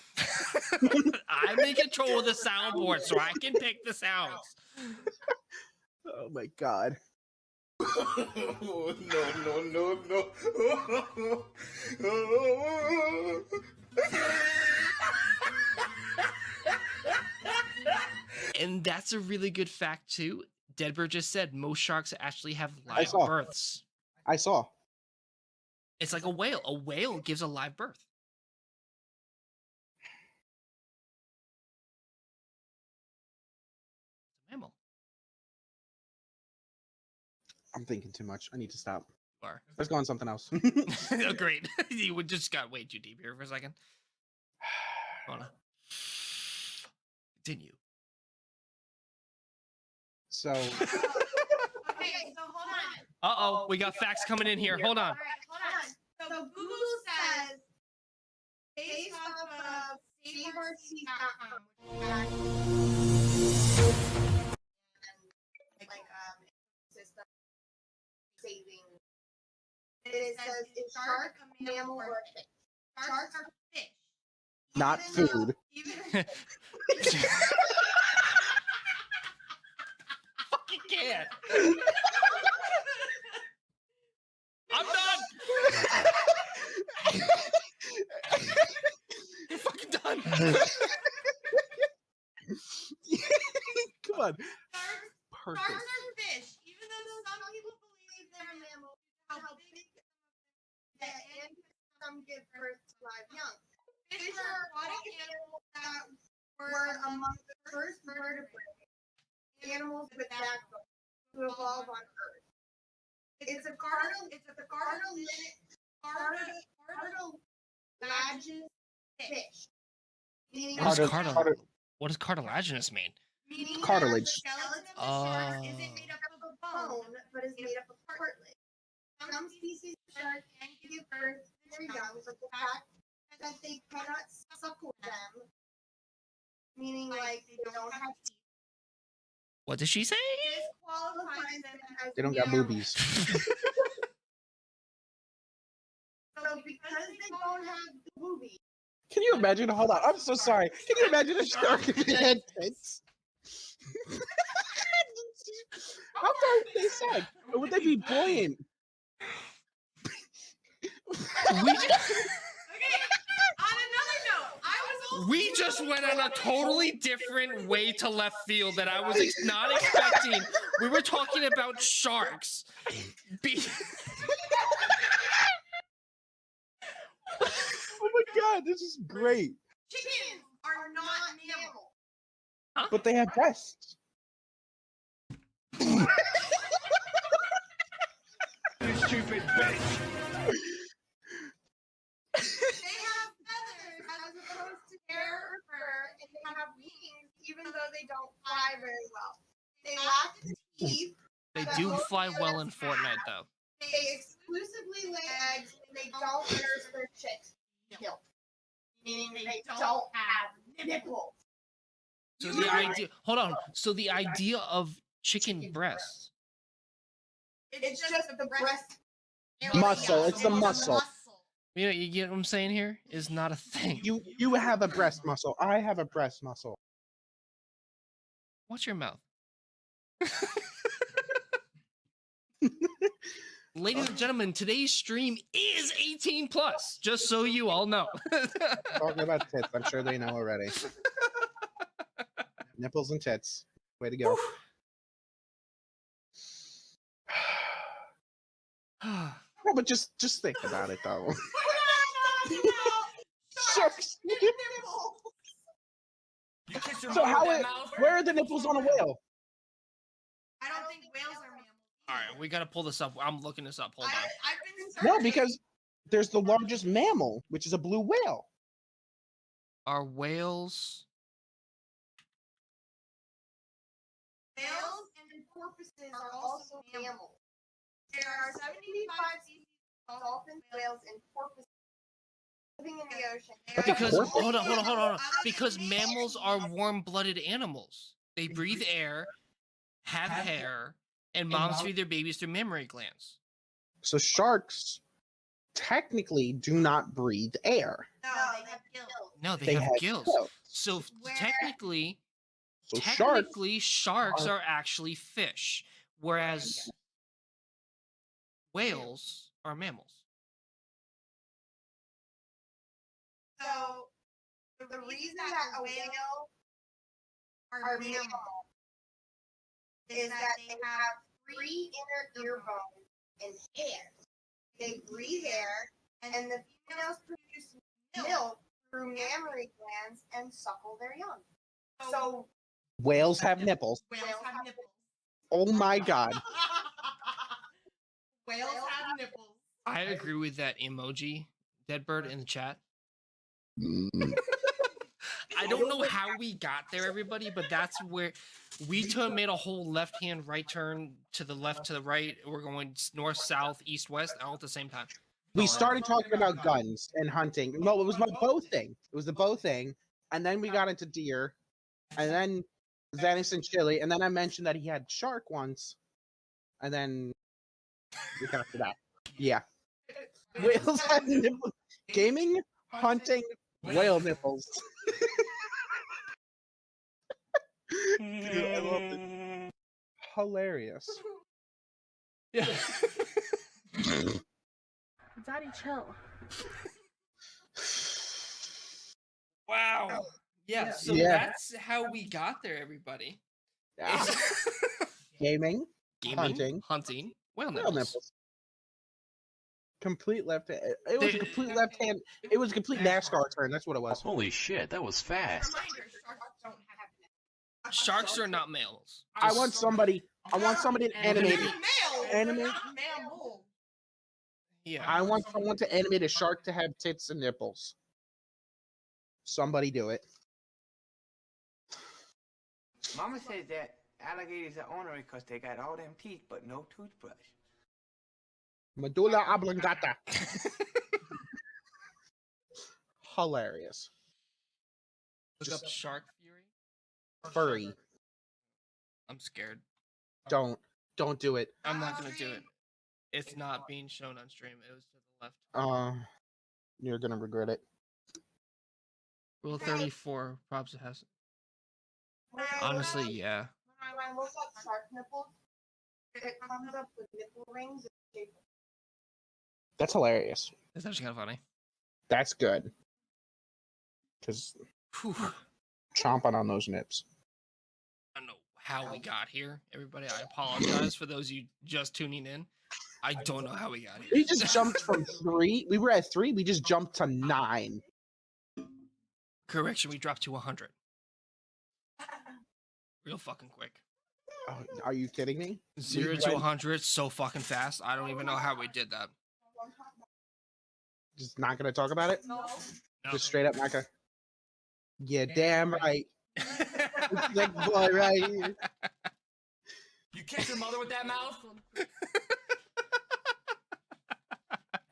I'm in control of the soundboard, so I can pick the sounds. Oh my god. Oh, no. And that's a really good fact too. Deadbird just said most sharks actually have I live saw. births. I saw. It's like a whale. A whale gives a live birth. It's a mammal. I'm thinking too much. I need to stop. You are. Let's go on something else. Agreed. You would just got way too deep here for a second. Wanna continue. So Okay, so hold on. Uh-oh, we got facts coming in here. Hold on. All right, hold on. So Google says, based off of SaveOurSeas.com, which is system saving. It says, is shark a mammal or a fish? Sharks are fish. not Even though- food. Even Fucking can't. I'm done. You're fucking done. Come on. sharks Perfect. Sharks are fish, even though some people believe they're mammals. How big that and some give birth to live young. Fish are aquatic animals that were among the first vertebrate animals with backbone to evolve on Earth. It's a cartilaginous fish. Meaning What does cartilaginous mean? Meaning Cartilage. The skeleton of the shark Oh. isn't made up of bone, but is made up of cartilage. Some species of shark can give birth to their young, but the fact that they cannot suckle them, meaning like they don't have teeth, What did she say? disqualifies them as They don't got mammals. boobies. So because they don't have the boobies, Can you imagine? Hold on. I'm so sorry. Can you imagine a shark if it had tits? How far would they sag? Or would they be buoyant? We okay. On another note, I was also We just went on a totally different way to left field that I was not expecting. We were talking about sharks. Oh my god, this is great. chickens are not mammals. But they have breasts. You stupid bitch. They have feathers as opposed to hair or fur, and they have wings even though they don't fly very well. They lack the teeth They do fly well in Fortnite, though. They exclusively lay eggs, and they don't nurse their chicks. Milk. Meaning they don't have nipples. So the idea, hold on. So the idea of chicken breasts. It's just the breast muscle. It's the muscle. You get what I'm saying here? Is not a thing. You have a breast muscle. I have a breast muscle. Watch your mouth. Ladies and gentlemen, today's stream is 18 plus, just so you all know. Talking about tits, I'm sure they know already. Nipples and tits. Way to go. No, but just think about it though. Shucks. So where are the nipples on a whale? I don't think whales are mammals. All right, we gotta pull this up. I'm looking this up. Hold on. No, because there's the largest mammal, which is a blue whale. Are whales? Whales and porpoises are also mammals. There are 75 species of dolphins, whales, and porpoises living in the ocean. Because hold on. Because mammals are warm-blooded animals. They breathe air, have hair, and moms feed their babies through mammary glands. So sharks technically do not breathe air. No, they have gills. No, they have gills. So technically, sharks are actually fish, whereas whales are mammals. So the reason that a whale are mammal is that they have 3 inner ear bones and hair. They breathe air, and the females produce milk through mammary glands and suckle their young. So whales have nipples. whales have nipples. Oh my god. Whales have nipples. I agree with that emoji, Deadbird, in the chat. I don't know how we got there, everybody, but that's where we made a whole left-hand right turn to the left, to the right. We're going north, south, east, west, all at the same time. We started talking about guns and hunting. No, it was my bow thing. It was the bow thing. And then we got into deer. And then Venice and chili. And then I mentioned that he had shark once. And then we got to that. Yeah. Whales have nipples. Gaming, hunting, whale nipples. Dude, I love it. Hilarious. Yeah. Daddy, chill. Wow. Yeah, so that's how we got there, everybody. Yeah. Gaming, hunting, whale nipples. Complete left hand. It was a complete left hand. It was a complete NASCAR turn. That's what it was. Holy shit, that was fast. Sharks are not males. I want somebody to animate it. Animate. Yeah. I want someone to animate a shark to have tits and nipples. Somebody do it. Mama says that alligators are ornery because they got all them teeth but no toothbrush. Medulla oblongata. Hilarious. Look up shark fury. Furry. I'm scared. Don't do it. I'm not gonna do it. It's not being shown on stream. It was to the left. You're gonna regret it. Rule 34. Props it has. Honestly, yeah. When I look up shark nipples, it comes up with nipple rings. That's hilarious. It's actually kind of funny. That's good. Because chomping on those nips. I don't know how we got here, everybody. I apologize for those of you just tuning in. I don't know how we got here. We just jumped from 3. We were at 3. We just jumped to 9. Correction, we dropped to 100. Real fucking quick. Oh, are you kidding me? 0 to 100 so fucking fast. I don't even know how we did that. Just not gonna talk about it? No. Just straight up not gonna. Yeah, damn right. It's like boy right here. You kiss your mother with that mouth?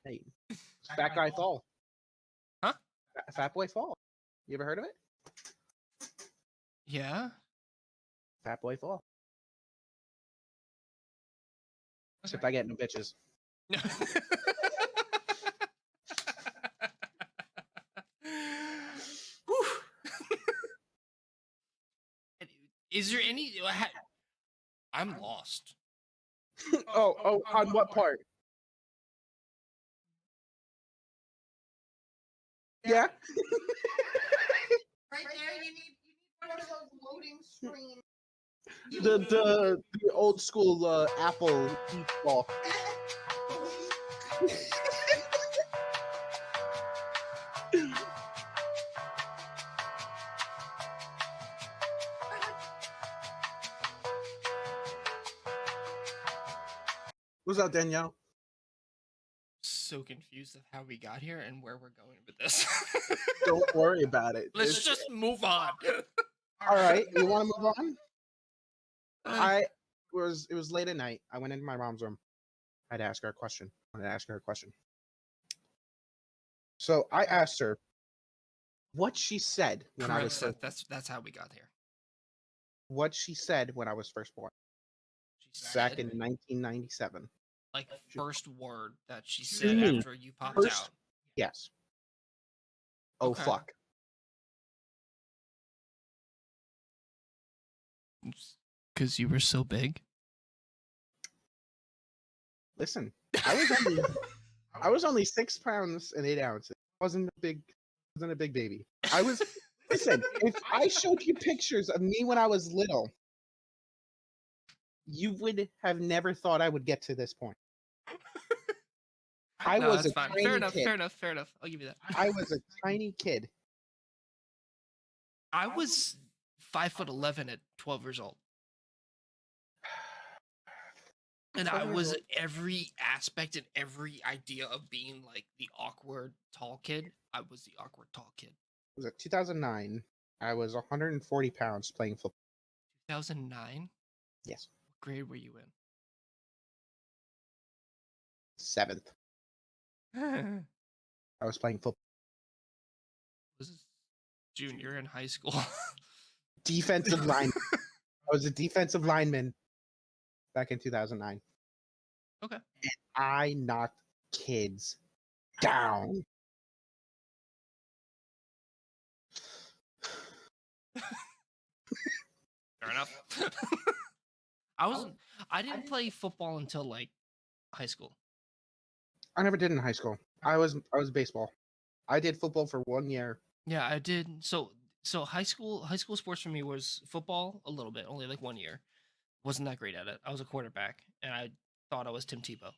Hey, Fat Guy Fall. Huh? Fat Boy Fall. You ever heard of it? Yeah. Fat Boy Fall. Except I get no bitches. Is there any? I'm lost. Oh, on what part? Yeah. Right there, you need one of those loading screens. The old school Apple beach ball. What's up, Danielle? So confused of how we got here and where we're going with this. Don't worry about it. Let's just move on. All right, you want to move on? It was late at night. I went into my mom's room. I had to ask her a question. I wanted to ask her a question. So I asked her what she said when I was that's how we got here. What she said when I was first born. Back in 1997. Like first word that she said after you popped out. Yes. Oh, okay. Fuck. Because you were so big. Listen, I was only 6 pounds and 8 ounces. Wasn't a big baby. I was. Listen, if I showed you pictures of me when I was little, you would have never thought I would get to this point. I was a tiny kid. Fair enough. I'll give you that. I was a tiny kid. I was 5'11" at 12 years old. And I was every aspect and every idea of being like the awkward tall kid. I was the awkward tall kid. It was 2009. I was 140 pounds playing football. 2009? Yes. What grade were you in? 7th. I was playing football. Was junior in high school. Defensive lineman. I was a defensive lineman back in 2009. Okay. And I knocked kids down. Fair enough. I didn't play football until like high school. I never did in high school. I was baseball. I did football for 1 year. Yeah, I did. So high school sports for me was football a little bit, only like 1 year. Wasn't that great at it. I was a quarterback, and I thought I was Tim Tebow.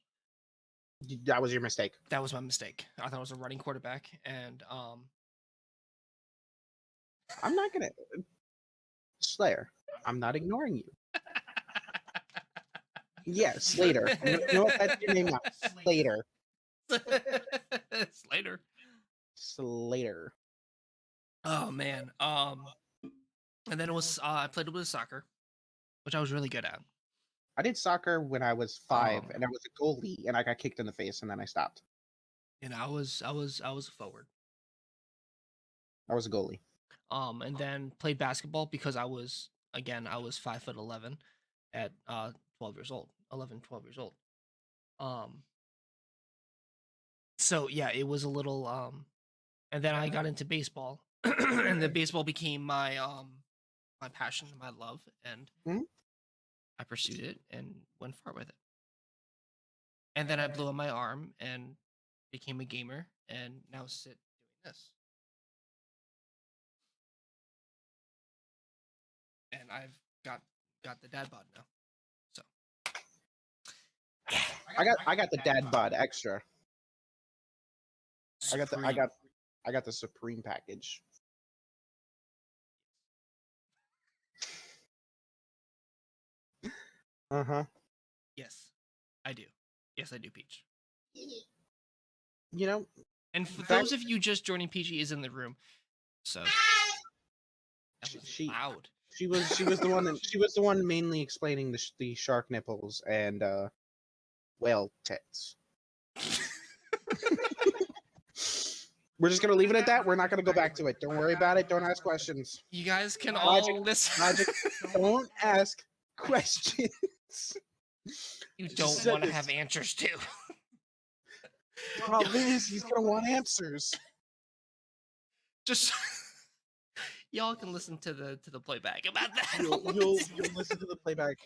That was your mistake. That was my mistake. I thought I was a running quarterback, and I'm not gonna Slayer. I'm not ignoring you. Yeah, Slater. You know what that's your name now? Slater. Slater. Oh man. And then it was I played a bit of soccer, which I was really good at. I did soccer when I was 5, and I was a goalie, and I got kicked in the face, and then I stopped. And I was a forward. I was a goalie. And then played basketball because I was 5'11" at 12 years old. 12 years old. So yeah, it was a little and then I got into baseball. And the baseball became my my passion, my love, and I pursued it and went far with it. And then I blew up my arm and became a gamer, and now sit doing this. And I've got the dad bod now. So yeah. I got the dad bod extra. Supreme. I got the Supreme package. Uh-huh. Yes, I do. Yes, I do, Peach. You know, and for those of you just joining, PG is in the room. So she loud. She was the one mainly explaining the shark nipples and whale tits. We're just gonna leave it at that. We're not gonna go back to it. Don't worry about it. Don't ask questions. You guys can all listen. Logic, don't ask questions. You don't want to have answers too. Problem is, he's gonna want answers. Just y'all can listen to the playback about that. You'll listen to the playback.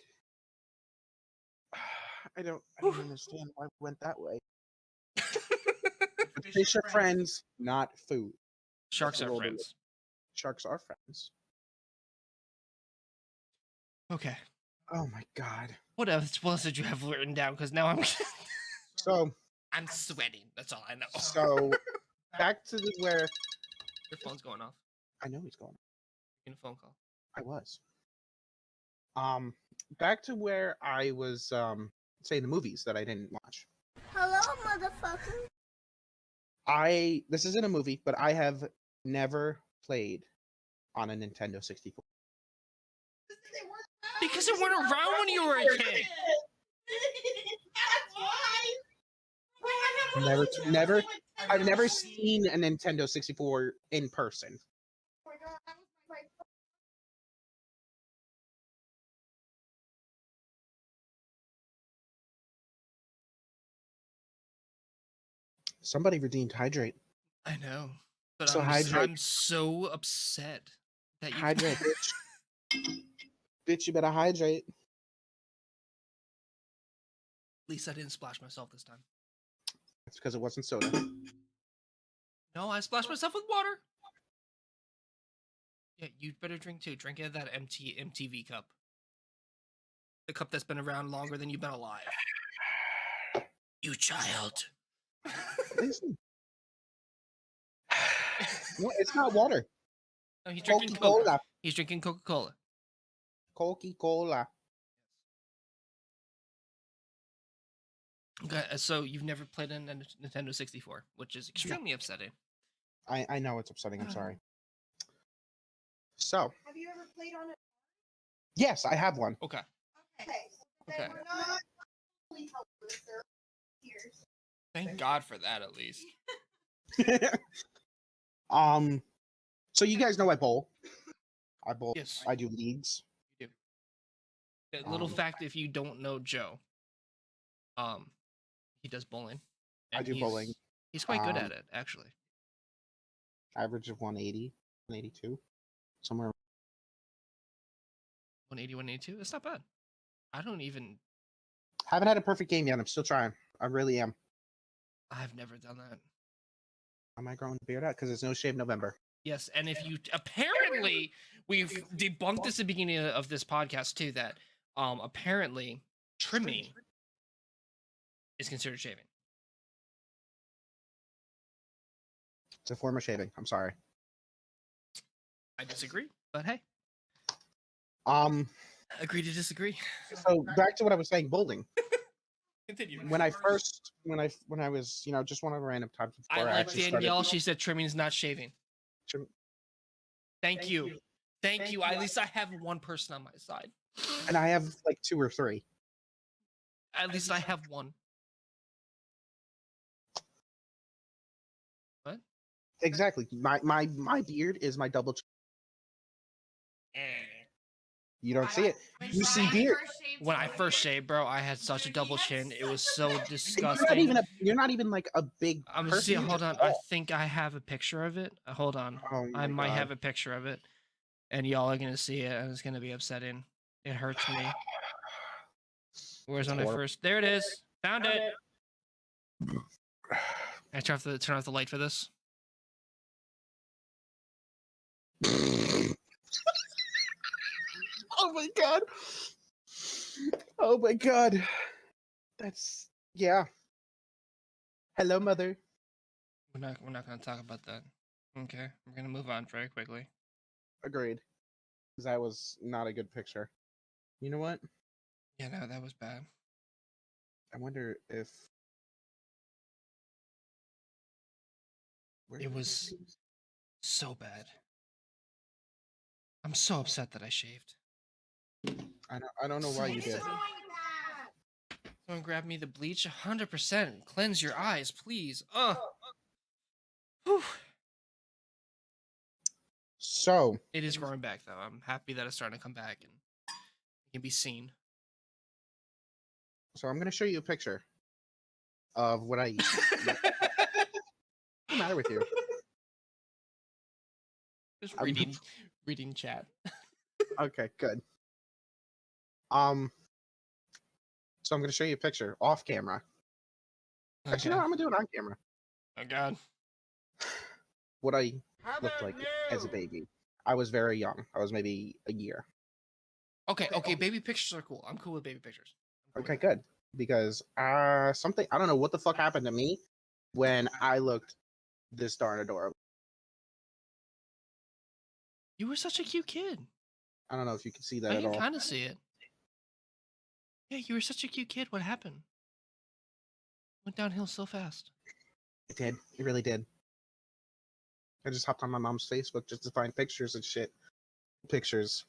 I don't understand why we went that way. Fish are friends, not food. Sharks are friends. Sharks are friends. Okay. Oh my god. What else did you have written down? Because now I'm I'm sweating. That's all I know. So back to where your phone's going off. I know he's going. In a phone call. I was. Back to where I was saying the movies that I didn't watch. Hello, motherfucker. This isn't a movie, but I have never played on a Nintendo 64. Because it weren't around when you were a kid. I've never seen a Nintendo 64 in person. Somebody redeemed Hydrate. I know. But So I'm so upset that you hydrate, bitch. Bitch, you better hydrate. At least I didn't splash myself this time. That's because it wasn't soda. No, I splashed myself with water. Yeah, you'd better drink too. Drink out of that MTV cup. The cup that's been around longer than you've been alive. You child. No, it's not water. No, he's drinking Coca-Cola. He's drinking Coca-Cola. Coca-Cola. Okay, so you've never played a Nintendo 64, which is extremely upsetting. I know it's upsetting. I'm sorry. So. Have you ever played on it? Yes, I have one. Okay. Okay. We're not fully helpless. There are tears. Thank God for that, at least. So you guys know I bowl. I bowl. Yes. I do leagues. You do. A little fact, if you don't know Joe, he does bowling. I do bowling. He's quite good at it, actually. Average of 180, 182, somewhere. 180, 182? That's not bad. I don't even... Haven't had a perfect game yet. I'm still trying. I really am. I've never done that. Am I growing the beard out? Because it's No Shave November. Yes, and if you... Apparently, we've debunked this at the beginning of this podcast, too, that apparently trimming is considered shaving. It's a form of shaving. I'm sorry. I disagree, but hey. Agree to disagree. So back to what I was saying, bowling. Continue. When I was, just one of the random times before I like Danielle. She said trimming is not shaving. Thank you. Thank you. At least I have one person on my side. And I have like 2 or 3. At least I have one. What? Exactly. My beard is my double chin. You don't see it. You see beard. When I first shaved, bro, I had such a double chin. It was so disgusting. You're not even like a big person. Hold on. I think I have a picture of it. Hold on. I might have a picture of it. And y'all are going to see it, and it's going to be upsetting. It hurts me. Where's when I first... There it is. Found it. I turn off the light for this. Oh my god. Oh my god. That's yeah. Hello, mother. We're not gonna talk about that. Okay. We're gonna move on very quickly. Agreed. Because that was not a good picture. You know what? Yeah, no, that was bad. I wonder if it was so bad. I'm so upset that I shaved. I don't know why you did. Someone grab me the bleach. 100%. Cleanse your eyes, please. Whew. So It is growing back, though. I'm happy that it's starting to come back and it can be seen. So I'm gonna show you a picture of what I eat. What's the matter with you? Just reading chat. Okay, good. So I'm gonna show you a picture off camera. Okay. Actually, no, I'm gonna do it on camera. Oh God. What I looked like as a baby. I was very young. I was maybe a year. Okay, baby pictures are cool. I'm cool with baby pictures. Okay, good. Because something, I don't know what the fuck happened to me when I looked this darn adorable. You were such a cute kid. I don't know if you can see that I at can all. kind of see it. Yeah, you were such a cute kid. What happened? Went downhill so fast. It did. It really did. I just hopped on my mom's Facebook just to find pictures and shit. Pictures.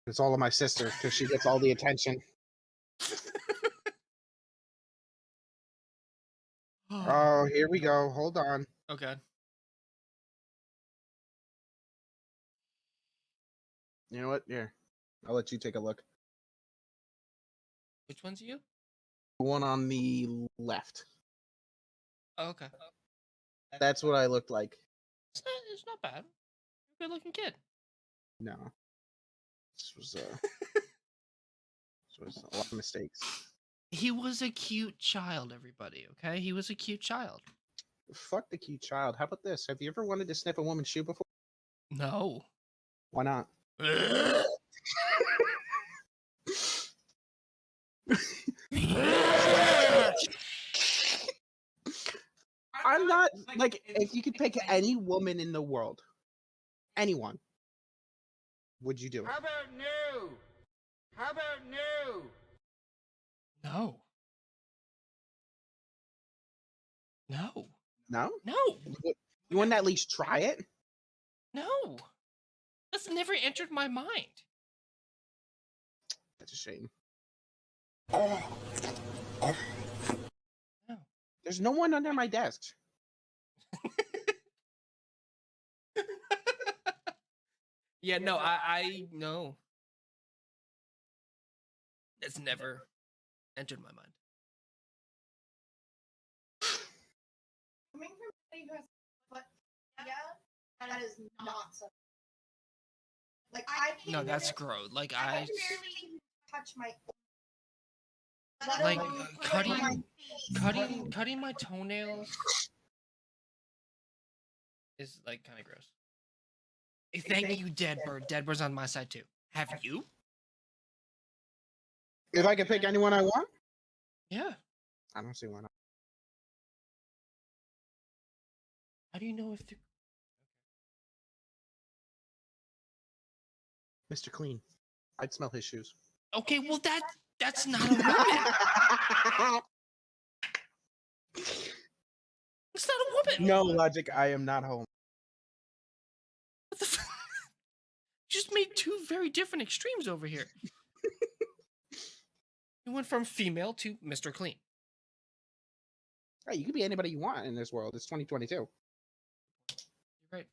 It's all of my sister because she gets all the attention. Oh, here we go. Hold on. Okay. You know what? Here. I'll let you take a look. Which one's you? The one on the left. Oh, okay. That's what I looked like. It's not bad. You're a good looking kid. No. This was a lot of mistakes. He was a cute child, everybody, okay? He was a cute child. Fuck the cute child. How about this? Have you ever wanted to sniff a woman's shoe before? No. Why not? I'm not like if you could pick any woman in the world, anyone, would you do it? How about no? How about no? No. No. No? No. You wouldn't at least try it? No. That's never entered my mind. That's a shame. No. There's no one under my desk. Yeah, no, I no. That's never entered my mind. Coming from somebody who has but yeah, that is not so. Like I can't No, that's even- gross. Like I I can barely even touch my like put it on my face. cutting my toenails is like kind of gross. Hey, thank you, Deadbird. Deadbird's on my side too. Have you? If I could pick anyone I want? Yeah. I don't see why not. How do you know if they're... Mr. Clean. I'd smell his shoes. Okay, well that's not a woman. It's not a woman. No, Logic, I am not home. What the f- You just made two very different extremes over here. You went from female to Mr. Clean. Hey, you can be anybody you want in this world. It's 2022. You're right.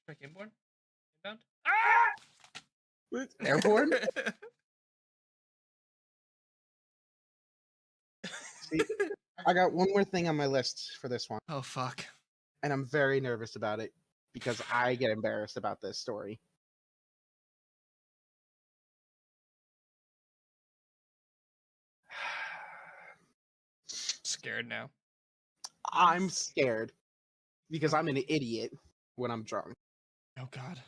Like inborn? Inbound? Ah! Airborne? See, I got one more thing on my list for this one, Oh fuck. and I'm very nervous about it because I get embarrassed about this story. Scared now. I'm scared because I'm an idiot when I'm drunk. Oh god.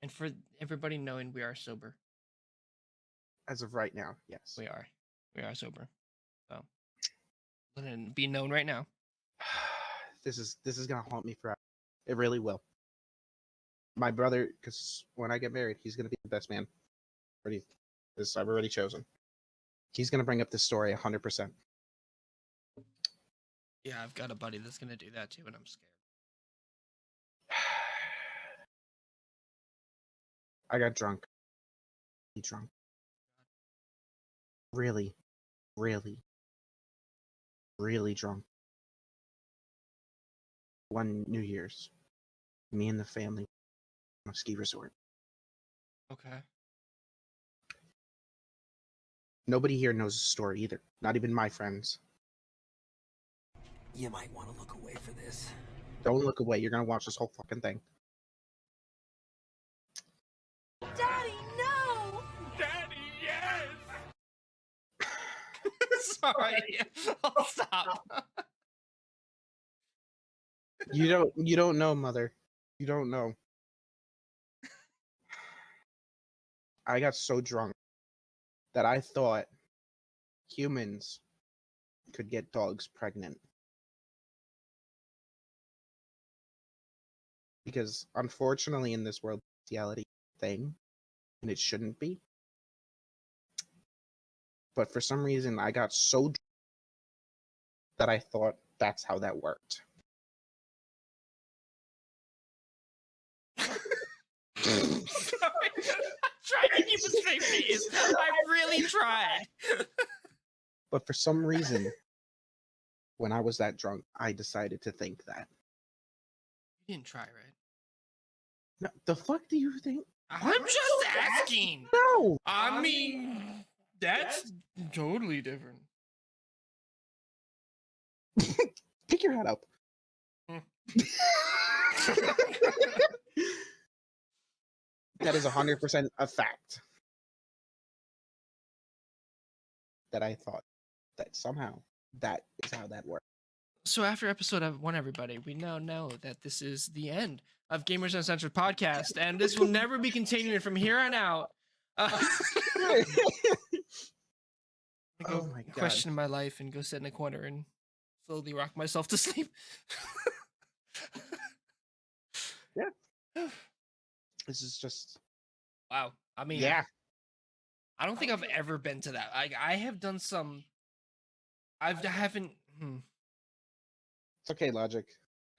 And for everybody knowing, we are sober. As of right now, yes. We are. We are sober. So let it be known right now. This is gonna haunt me forever. It really will. My brother, because when I get married, he's gonna be the best man. This I've already chosen. He's gonna bring up this story 100%. Yeah, I've got a buddy that's gonna do that too, and I'm scared. I got drunk. Drunk. Really, really, really drunk. One New Year's, me and the family on a ski resort. Okay. Nobody here knows the story either. Not even my friends. You might want to look away for this. Don't look away. You're gonna watch this whole fucking thing. Daddy, no! Daddy, yes. Sorry, I'll stop. You don't know, mother. You don't know. I got so drunk that I thought humans could get dogs pregnant. Because unfortunately in this world, bestiality thing, and it shouldn't be. But for some reason, I got so drunk that I thought that's how that worked. Sorry, I'm trying to keep a straight face. I really tried. But for some reason, when I was that drunk, I decided to think that. You didn't try, right? No, the fuck do you think? I'm just asking. No! I mean, that's totally different. Pick your head up. That is 100% a fact. That I thought that somehow that is how that works. So after episode 1, everybody, we now know that this is the end of Gamers Uncensored podcast, and this will never be continuing from here on out. I go Oh my God. question my life and go sit in a corner and slowly rock myself to sleep. Yeah. This is just Wow. I mean, yeah. I don't think I've ever been to that. I have done some. I haven't. It's okay, Logic.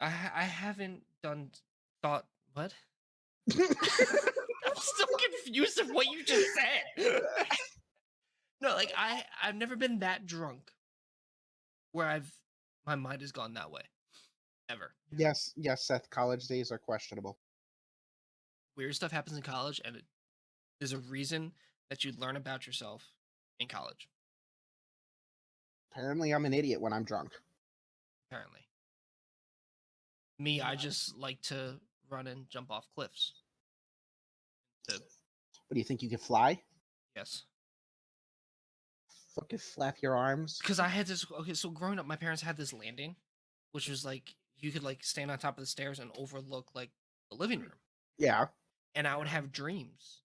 I haven't done. Thought what? I'm still confused of what you just said. No, like I've never been that drunk where my mind has gone that way. Ever. Yes, Seth, college days are questionable. Weird stuff happens in college, and there's a reason that you learn about yourself in college. Apparently I'm an idiot when I'm drunk. Apparently. Me, I just like to run and jump off cliffs. What do you think, you can fly? Yes. Fucking flap your arms. Because I had this. Okay, so growing up, my parents had this landing, which was like you could like stand on top of the stairs and overlook like the living room. Yeah. And I would have dreams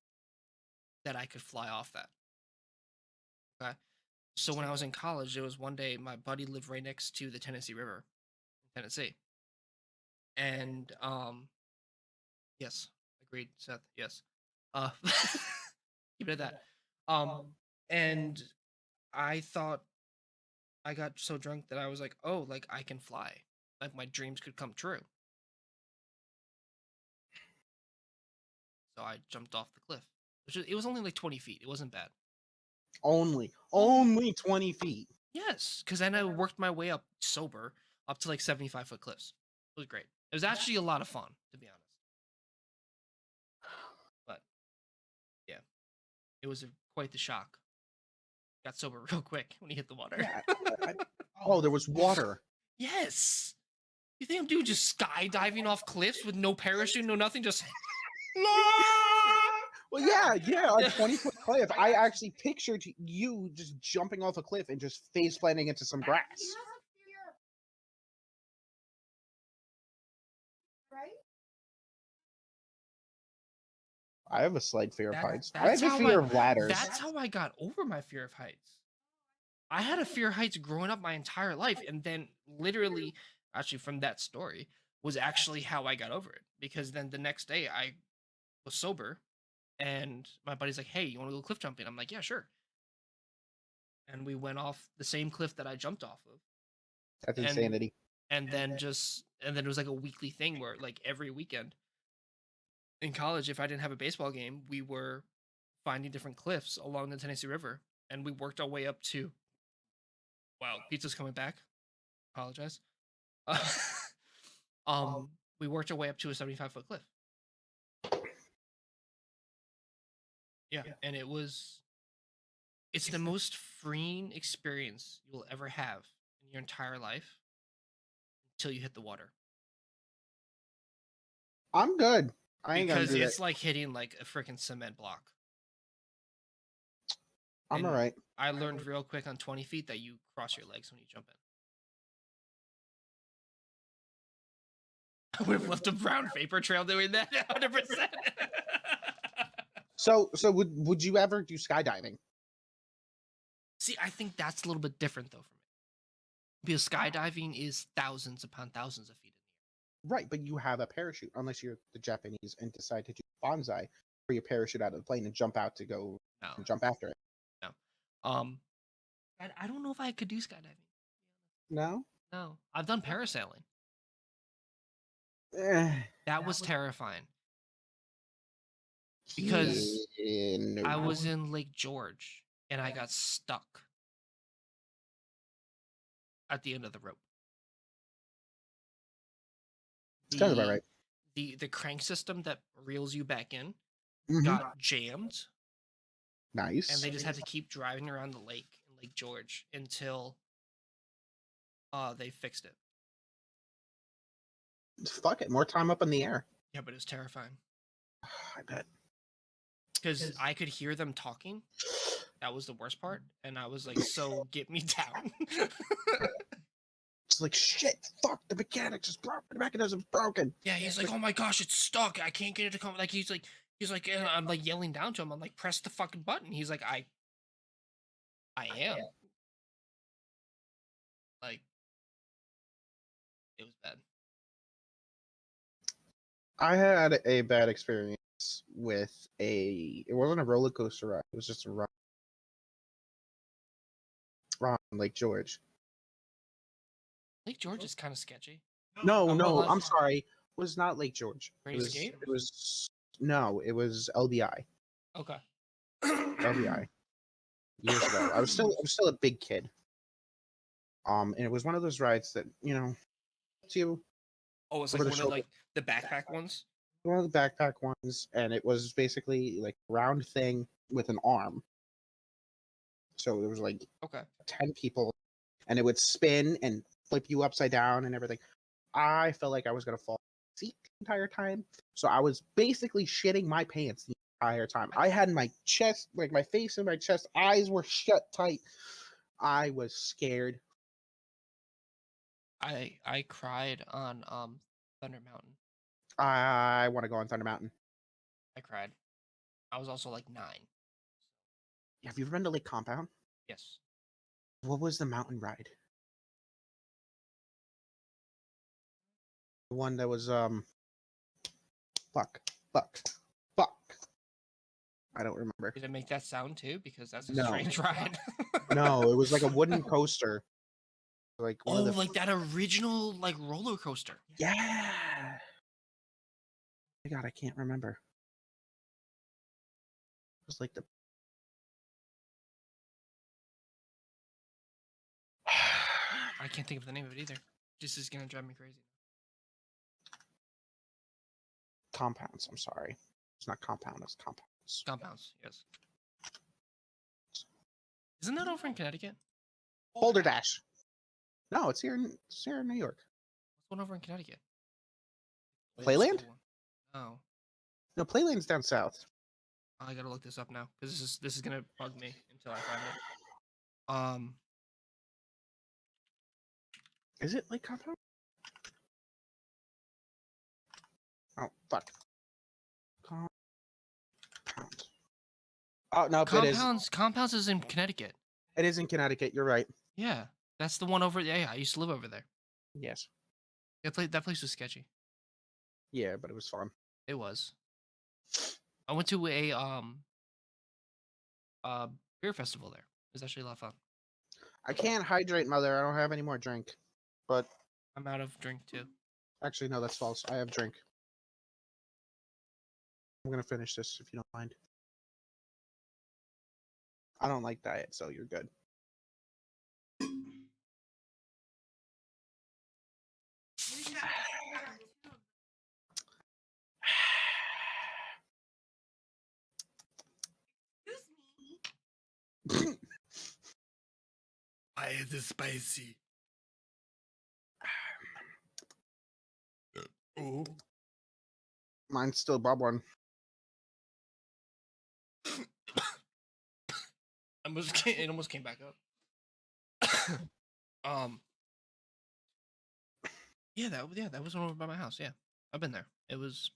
that I could fly off that. Okay. So when I was in college, there was one day my buddy lived right next to the Tennessee River in Tennessee. And yes, agreed, Seth. Yes. Keep it at that. And I thought I got so drunk that I was like, oh, like I can fly. Like my dreams could come true. So I jumped off the cliff. It was only like 20 feet. It wasn't bad. Only 20 feet. Yes, because then I worked my way up sober up to like 75-foot cliffs. It was great. It was actually a lot of fun, to be honest. But yeah, it was quite the shock. Got sober real quick when he hit the water. Yeah, oh, there was water. Yes. You think I'm doing just skydiving off cliffs with no parachute, no nothing, just Well, yeah, a 20-foot cliff. I actually pictured you just jumping off a cliff and just face planting into some grass. Right? I have a slight fear of heights. I That's have a how fear of ladders. That's how I got over my fear of heights. I had a fear of heights growing up my entire life, and then literally, actually from that story, was actually how I got over it. Because then the next day I was sober, and my buddy's like, hey, you want to go cliff jumping? I'm like, yeah, sure. And we went off the same cliff that I jumped off of. That's and insanity. and then it was like a weekly thing where like every weekend in college, if I didn't have a baseball game, we were finding different cliffs along the Tennessee River, and we worked our way up to. Wow, pizza's coming back. Apologize. Uh, we worked our way up to a 75-foot cliff. Yeah, and it's the most freeing experience you will ever have in your entire life until you hit the water. I'm good. I ain't gonna Because do it's that. like hitting like a freaking cement block. I'm And alright. I learned real quick on 20 feet that you cross your legs when you jump in. I would have left a brown vapor trail doing that 100%. So would you ever do skydiving? See, I think that's a little bit different though for me. Because skydiving is thousands upon thousands of feet in the air. Right, but you have a parachute, unless you're the Japanese and decide to do bonsai, where you parachute out of the plane and jump out to go and jump after it. No. I don't know if I could do skydiving. No? No. I've done parasailing. Eh. That was terrifying. Because no. I was in Lake George and I got stuck at the end of the rope. It's kind of about right. The crank system that reels you back in Mhm. got jammed. Nice. And they just had to keep driving around the lake in Lake George until they fixed it. Fuck it, more time up in the air. Yeah, but it was terrifying. I bet. Because I could hear them talking. That was the worst part. And I was like, so get me down. It's like, shit, fuck, the mechanics is broken. The mechanism's broken. Yeah, he's like, oh my gosh, it's stuck. I can't get it to come. Like, he's like, and I'm like yelling down to him. I'm like, press the fucking button. He's like, I am. Like, it was bad. I had a bad experience with it wasn't a roller coaster ride. It was just a ride on Lake George. Lake George is kind of sketchy. No, I'm sorry. It was not Lake George. Great Escape? It was LBI. Okay. LBI. Years ago. I was still a big kid. And it was one of those rides that, you Oh, it's like one of like the backpack ones? One of the backpack ones, and it was basically like a round thing with an arm. So there was like 10 people, and it would spin and flip you upside down and everything. I felt like I was gonna fall off the seat the entire time, so I was basically shitting my pants the entire time. I had my chest, like my face in my chest, eyes were shut tight. I was scared. I cried on Thunder Mountain. I want to go on Thunder Mountain. I cried. I was also like 9. Have you ever been to Lake Compound? Yes. What was the mountain ride? The one that was fuck. I don't remember. Did it make that sound too? Because that's a strange ride. No, it was like a wooden coaster. Like like that original like roller coaster. Yeah. Oh my God, I can't remember. It was like the I can't think of the name of it either. This is gonna drive me crazy. Compounds. I'm sorry. It's not Compound. It's Compounds. Compounds. Yes. Isn't that over in Connecticut? Boulder Dash. No, it's here in New York. What's one over in Connecticut? Playland? No. No, Playland's down south. I gotta look this up now because this is gonna bug me until I find it. Is it like Compound? Oh fuck. Compound. Oh no, Compounds is in Connecticut. It is in Connecticut. You're right. Yeah, that's the one over there. Yeah, I used to live over there. Yes. That place was sketchy. Yeah, but it was fun. It was. I went to a beer festival there. It was actually a lot of fun. I can't hydrate, mother. I don't have any more drink. But I'm out of drink too. actually, no, that's false. I have drink. I'm gonna finish this if you don't mind. I don't like diet, so you're good. Why is it spicy? Oh. Mine's still bubbling. It almost came back up. Yeah, that was one over by my house. Yeah, I've been there. It was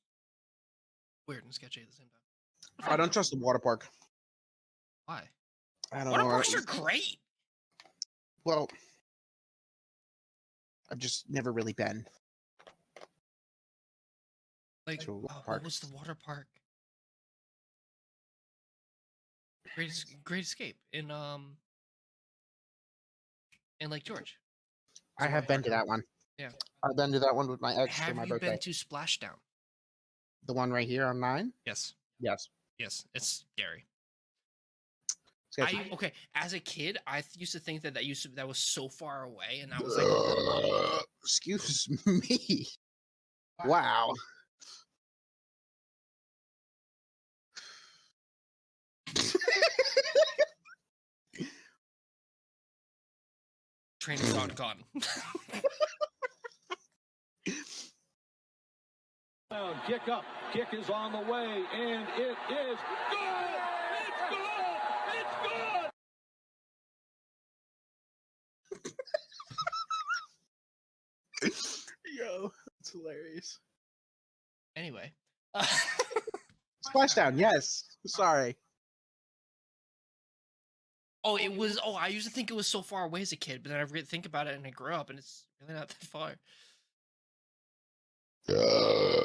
weird and sketchy at the same time. I don't trust the water park. Why? I don't Water know. parks are great. Well, I've just never really been. Like, to a water what park. was the water park? Great Escape in Lake George. I have been to that one. Yeah. I've been to that one with my ex for Have my you birthday. been to Splashdown? The one right here on 9? Yes. Yes. Yes, it's scary. Sketchy. Okay, as a kid, I used to think that that was so far away, and that was like. Excuse me. Wow. Train of thought gone. Kick up. Kick is on the way, and it is good! It's good! It's good! Yo, that's hilarious. Anyway. Splashdown, yes. Sorry. Oh, it was. Oh, I used to think it was so far away as a kid, but then I think about it and I grew up, and it's really not that far. Oh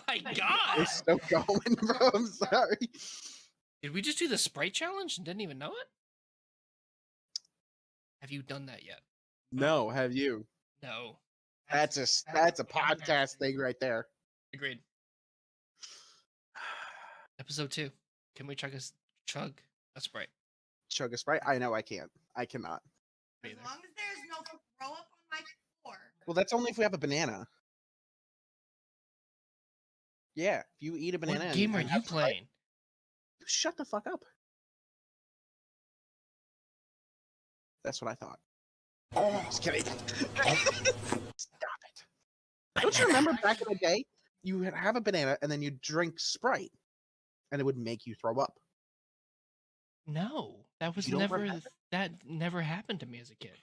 My God! It's still going, bro. I'm sorry. Did we just do the Sprite challenge and didn't even know it? Have you done that yet? No, have you? No. That's a podcast thing right there. Agreed. Episode 2. Can we chug a Sprite? Chug a Sprite? I know I can't. I cannot. As long as there's no throw up on my floor. Well, that's only if we have a banana. Yeah, if you eat a banana. What game are you playing? Shut the fuck up. That's what I thought. Just kidding. Stop it. Don't you remember back in the day, you would have a banana and then you drink Sprite, and it would make you throw up? No, that was You don't never remember? that never happened to me as a kid.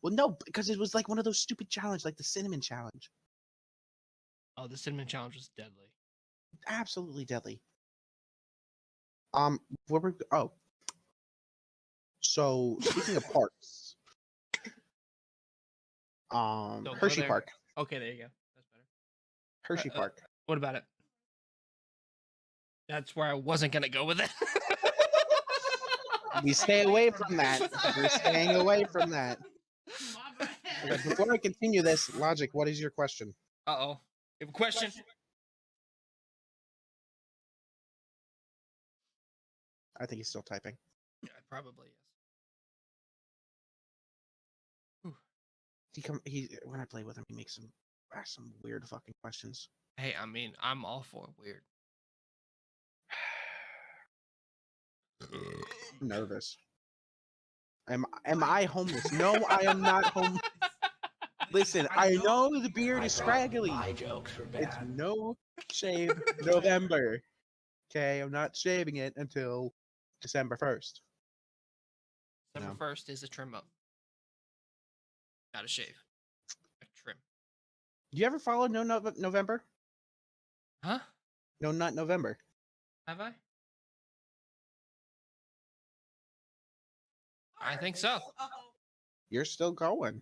Well, no, because it was like one of those stupid challenges, like the cinnamon challenge. Oh, the cinnamon challenge was deadly. Absolutely deadly. So speaking of parks, Don't go Hershey there. Park. Okay, there you go. That's better. Hershey Park. What about it? That's where I wasn't gonna go with it. We stay away from that. We're staying away from that. Okay, before I continue this, Logic, what is your question? Uh-oh. You have a question? I think he's still typing. Yeah, probably yes. When I play with him, he makes ask some weird fucking questions. Hey, I mean, I'm all for weird. I'm nervous. Am I homeless? No, I am not homeless. Listen, I know the beard is scraggly. My jokes were It's bad. no shave November. Okay, I'm not shaving it until December 1st. December 1st is a trim up. Not a shave. A trim. Do you ever follow November? Huh? No, not November. Have I? I think so. You're still going.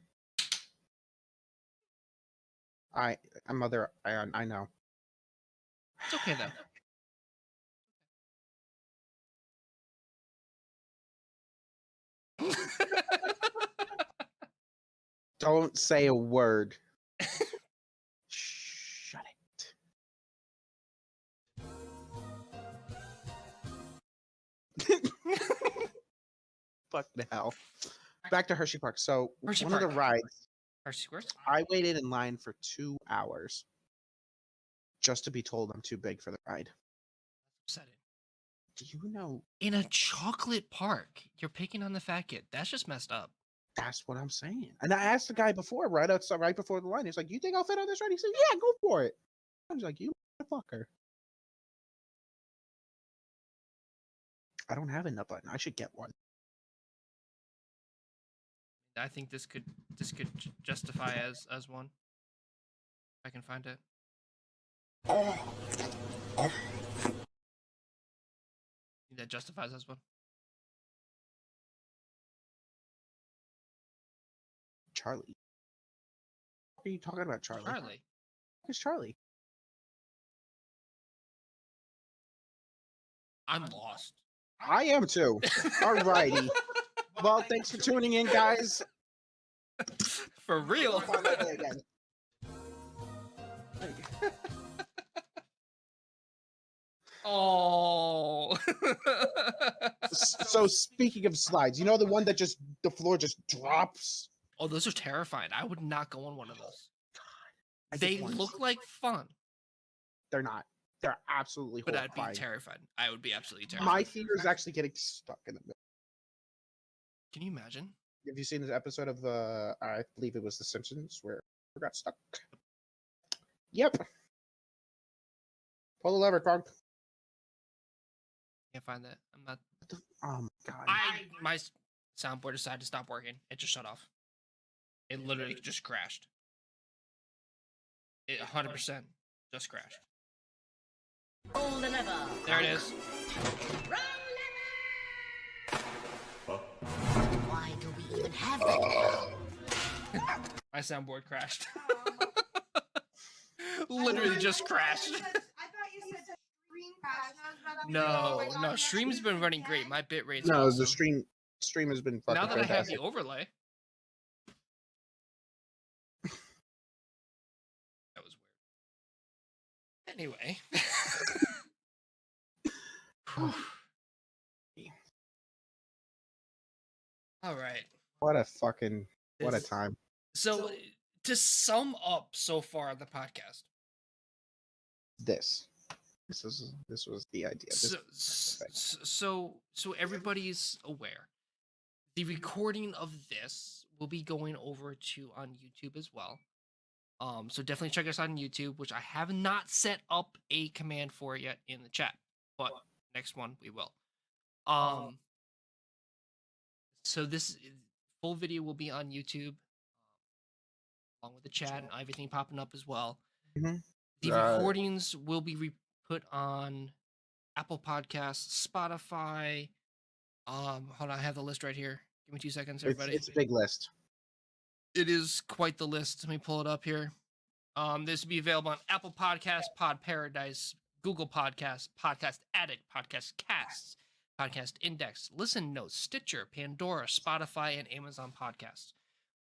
I know. It's okay though. Don't say a word. Shut it. Fuck the hell. Back to Hershey Park. So Hershey one of Park. the rides, Hershey Squares? I waited in line for 2 hours just to be told I'm too big for the ride. Upsetting. Do you know? In a chocolate park, you're picking on the fat kid. That's just messed up. That's what I'm saying. And I asked the guy before, right outside, right before the line. He's like, "You think I'll fit on this ride?" He said, "Yeah, go for it." I was like, "You motherfucker." I don't have a nut button. I should get one. I think this could justify as one. If I can find it. That justifies as one. Charlie. What are you talking about, Charlie? Charlie. Who's Charlie? I'm lost. I am too. Alrighty. Well, thanks for tuning in, guys. For real. Find that way again. Oh. So speaking of slides, you know the one that just the floor just drops? Oh, those are terrifying. I would not go on one of those. I They did once. look like fun, They're not. They're absolutely but I'd horrifying. be terrified. I would be absolutely terrified. My fear is actually getting stuck in the middle. Can you imagine? Have you seen this episode of I believe it was The Simpsons where we got stuck? Yep. Pull the lever, Kronk. Can't find that. I'm not. Oh my god. My soundboard decided to stop working. It just shut off. It literally just crashed. It 100% just crashed. Pull the lever. There it is. Why do we even have that? My soundboard crashed. Literally just crashed. I thought you said stream crash. and I was about to be like, oh my No, God, no, that stream's been running great. My bit rate's No, awesome. the stream has been fucking Now that I have fantastic. the overlay. That was weird. Anyway. All right. What a This- time. So to sum up so far on the podcast. This was the idea. So everybody's aware. The recording of this will be going over to on YouTube as well. So definitely check us out on YouTube, which I have not set up a command for yet in the chat, but next one we will. So this full video will be on YouTube, along with the chat and everything popping up as well. Mhm. The recordings will be put on Apple Podcasts, Spotify. Hold on, I have the list right here. Give me 2 seconds, everybody. It's a big list. It is quite the list. Let me pull it up here. This will be available on Apple Podcasts, Pod Paradise, Google Podcasts, Podcast Addict, Podcast Casts, Podcast Index, Listen Notes, Stitcher, Pandora, Spotify, and Amazon Podcasts,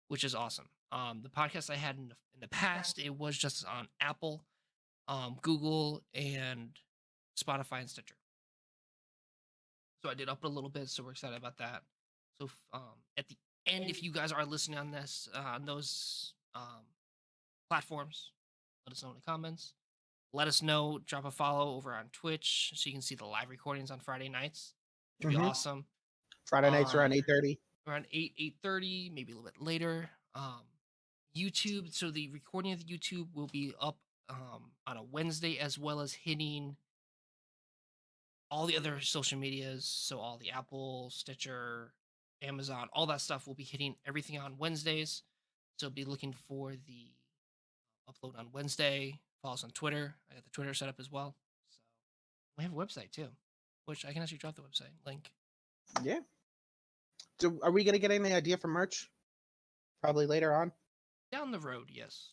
which is awesome. The podcast I had in the past, it was just on Apple, Google, and Spotify and Stitcher. So I did up it a little bit, so we're excited about that. So at the end, if you guys are listening on this, on those platforms, let us know in the comments. Let us know, drop a follow over on Twitch so you can see the live recordings on Friday nights. It'd be awesome. Friday nights around 8:30. Around 8:30, maybe a little bit later. YouTube, so the recording of the YouTube will be up on a Wednesday, as well as hitting all the other social medias. So all the Apple, Stitcher, Amazon, all that stuff will be hitting everything on Wednesdays. So be looking for the upload on Wednesday. Follow us on Twitter. I got the Twitter set up as well. So we have a website too, which I can actually drop the website link. Yeah. So are we gonna get any idea for merch? Probably later on. Down the road, yes.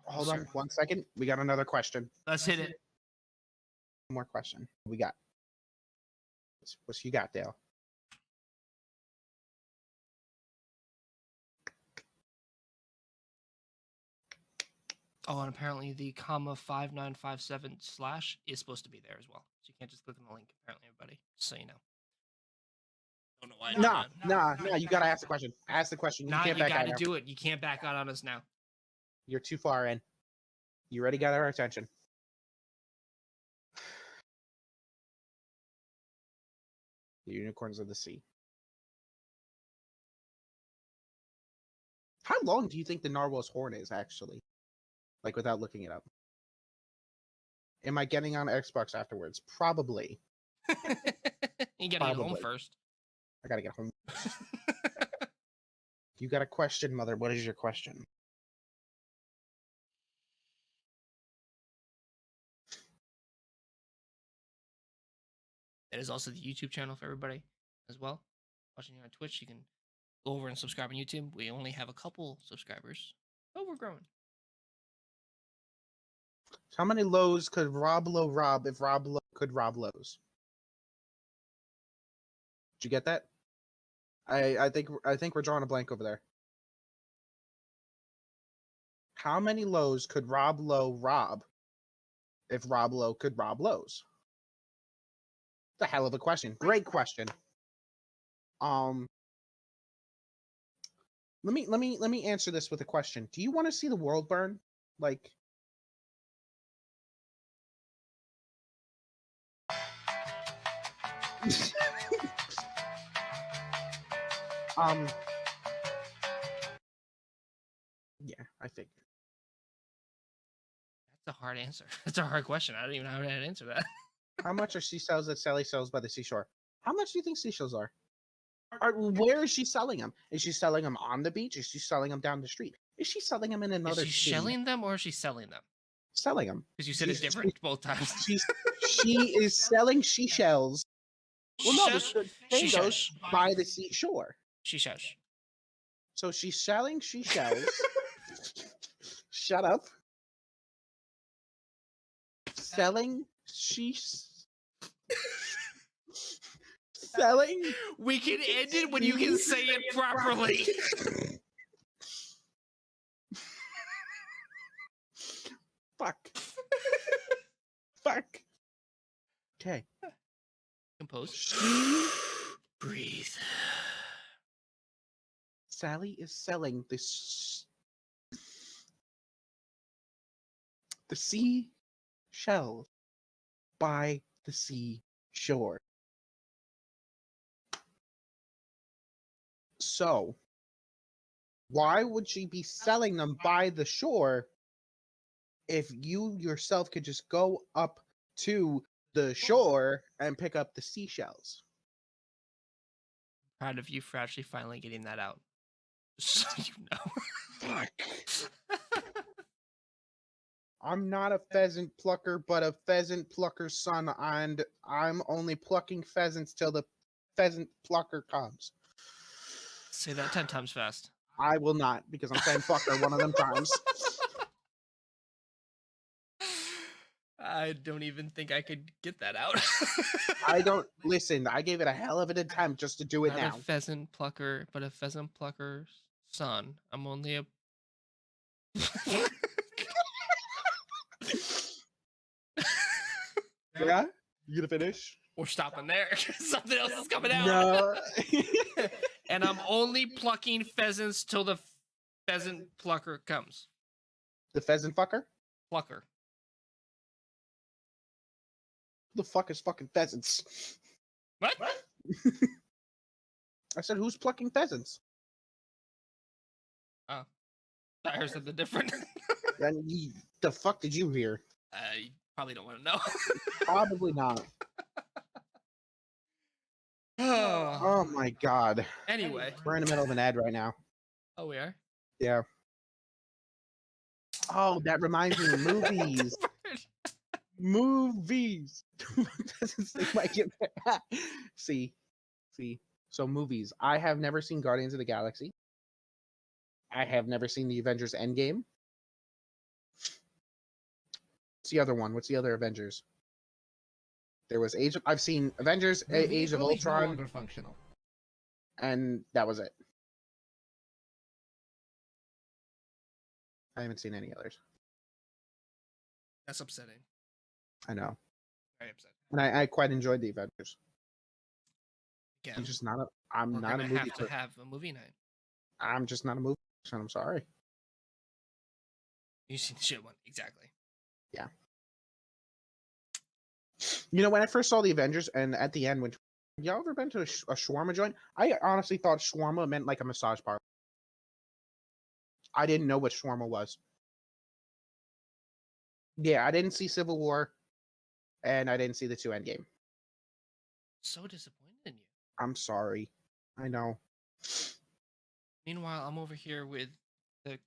Hold on 1 second. We got another question. Let's hit it. One more question. We got. What you got, Dale? Oh, and apparently the _5957/ is supposed to be there as well. So you can't just click on the link, apparently, everybody. Just so you know. Don't know why. Nah. You gotta ask the question. Ask the question. You gotta do it. You can't back out on us now. You're too far in. You already got our attention. The unicorns of the sea. How long do you think the narwhal's horn is, actually? Like, without looking it up. Am I getting on Xbox afterwards? Probably. You gotta get home first. I gotta get home. You got a question, Mother. What is your question? That is also the YouTube channel for everybody as well. Watching you on Twitch, you can go over and subscribe on YouTube. We only have a couple subscribers, but we're growing. How many lows could Rob Lowe rob if Rob Lowe could rob lows? Did you get that? I think we're drawing a blank over there. How many lows could Rob Lowe rob if Rob Lowe could rob lows? It's a hell of a question. Great question. Let me answer this with a question. Do you want to see the world burn? Like, yeah, I think that's a hard answer. That's a hard question. I don't even know how to answer that. How much are seashells that Sally sells by the seashore? How much do you think seashells are? Where is she selling them? Is she selling them on the beach? Is she selling them down the street? Is she selling them in another Is she shelling them or is she selling them? Selling them. Because you said it's different both times. She is selling seashells. Well, no, the potatoes by the seashore. Seashells. So she's selling seashells. Shut up. Selling selling. We can end it when you can say it properly. Fuck. Fuck. Okay. Compose. Breathe. Sally is selling this. The sea shell by the sea shore. So, why would she be selling them by the shore if you yourself could just go up to the shore and pick up the seashells? Proud of you for actually finally getting that out. So you know. Fuck. I'm not a pheasant plucker, but a pheasant plucker's son, and I'm only plucking pheasants till the pheasant plucker comes. Say that 10 times fast. I will not, because I'm saying fucker one of them times. I don't even think I could get that out. I don't listen. I gave it a hell of an attempt just to do it not now. A pheasant plucker, but a pheasant plucker's son. I'm only a. Yeah, you gonna finish? We're stopping there. Something else is coming out. No. And I'm only plucking pheasants till the pheasant plucker comes. The pheasant fucker? Plucker. Who the fuck is fucking pheasants? What? I said, who's plucking pheasants? Oh. I heard something different. Then the fuck did you hear? You probably don't want to know. Probably not. Oh my god. Anyway. We're in the middle of an ad right now. Oh, we are? Yeah. Oh, that reminds me of movies. Movies. See. So movies. I have never seen Guardians of the Galaxy. I have never seen the Avengers Endgame. What's the other one? What's the other Avengers? There was I've seen Avengers, Age of Ultron, no longer functional. and that was it. I haven't seen any others. That's upsetting. I know. Very upsetting. And I quite enjoyed the Avengers. Again, I'm just not a. I'm we're not a gonna movie. have to have a movie night. I'm just not a movie person. I'm sorry. You see the shit one exactly. Yeah. You know, when I first saw the Avengers, and at the end, when y'all ever been to a shawarma joint? I honestly thought shawarma meant like a massage parlor. I didn't know what shawarma was. Yeah, I didn't see Civil War, and I didn't see the 2 Endgame. So disappointed in you. I'm sorry. I know. Meanwhile, I'm over here with the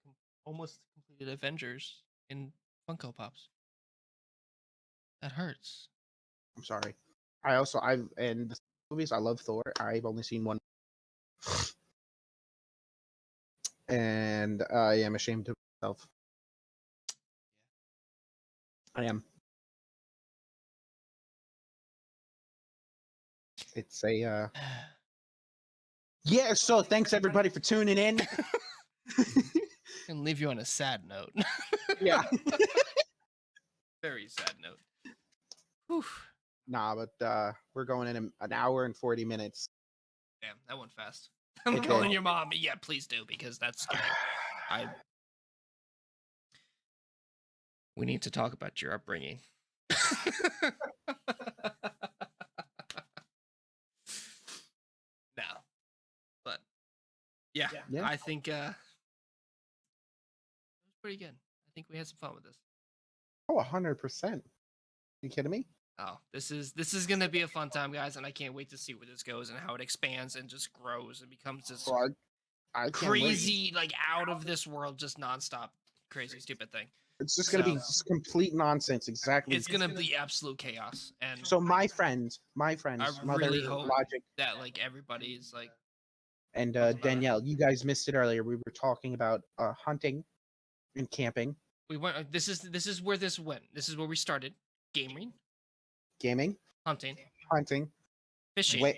almost completed Avengers in Funko Pops. That hurts. I'm sorry. In the movies, I love Thor. I've only seen one. And I am ashamed of myself. I am. It's a yeah, so thanks everybody for tuning in. And leave you on a sad note. Yeah. Very sad note. Whew. Nah, but we're going in an hour and 40 minutes. Damn, that went fast. I'm calling your mom. Yeah, please do, because that's scary. We need to talk about your upbringing. No. But yeah. I think it was pretty good. I think we had some fun with this. Oh, 100%. Are you kidding me? Oh, this is gonna be a fun time, guys, and I can't wait to see where this goes and how it expands and just grows and becomes this I crazy, like out of this world, just nonstop, crazy, stupid thing. It's just gonna be just complete nonsense. Exactly. It's gonna be absolute chaos. And so my friends, I Mother, really hope Logic, that like everybody's like, and Danielle, you guys missed it earlier. We were talking about hunting and camping. We went. This is where this went. This is where we started. Gaming, hunting, fishing.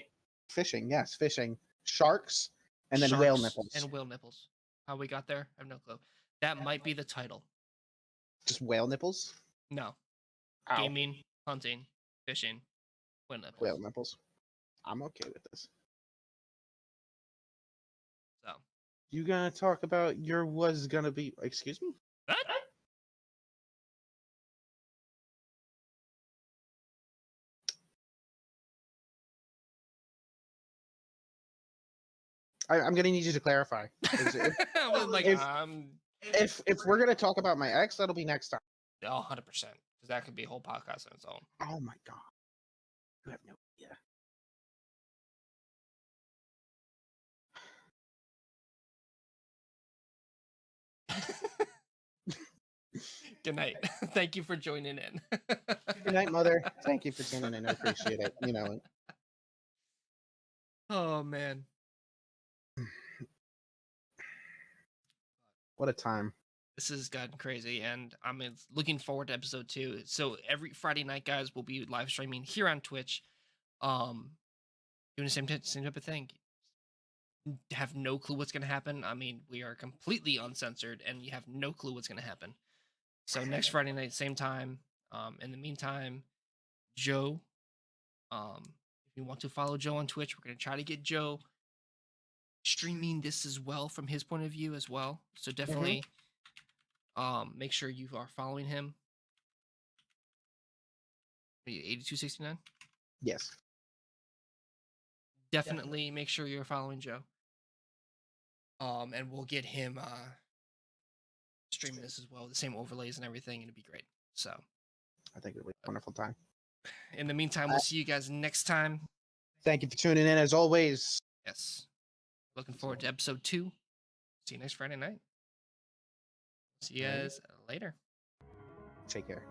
Fishing, yes, fishing. Sharks, and then whale nipples. And whale nipples. How we got there, I have no clue. That might be the title. Just whale nipples? No. Ow. Gaming, hunting, fishing, whale nipples. Whale nipples. I'm okay with this. So. You gonna talk about your was gonna be? Excuse me. What? I'm gonna need you to clarify. If we're gonna talk about my ex, that'll be next time. Oh, 100%. Because that could be a whole podcast on its own. Oh my god. You have no idea. Good night. Thank you for joining in. Good night, Mother. Thank you for tuning in. I appreciate it. You know. Oh man. What a time. This has gotten crazy, and I'm looking forward to episode 2. So every Friday night, guys, we'll be live streaming here on Twitch, doing the same type of thing. Have no clue what's gonna happen. I mean, we are completely uncensored, and you have no clue what's gonna happen. So next Friday night, same time. In the meantime, Joe, if you want to follow Joe on Twitch, we're gonna try to get Joe streaming this as well from his point of view as well. So definitely. Make sure you are following him. 8269? Yes. Definitely make sure you're following Joe. And we'll get him streaming this as well, the same overlays and everything, and it'd be great. So I think it'll be a wonderful time. In the meantime, we'll see you guys next time. Thank you for tuning in as always. Yes. Looking forward to episode 2. See you next Friday night. See you guys later. Take care.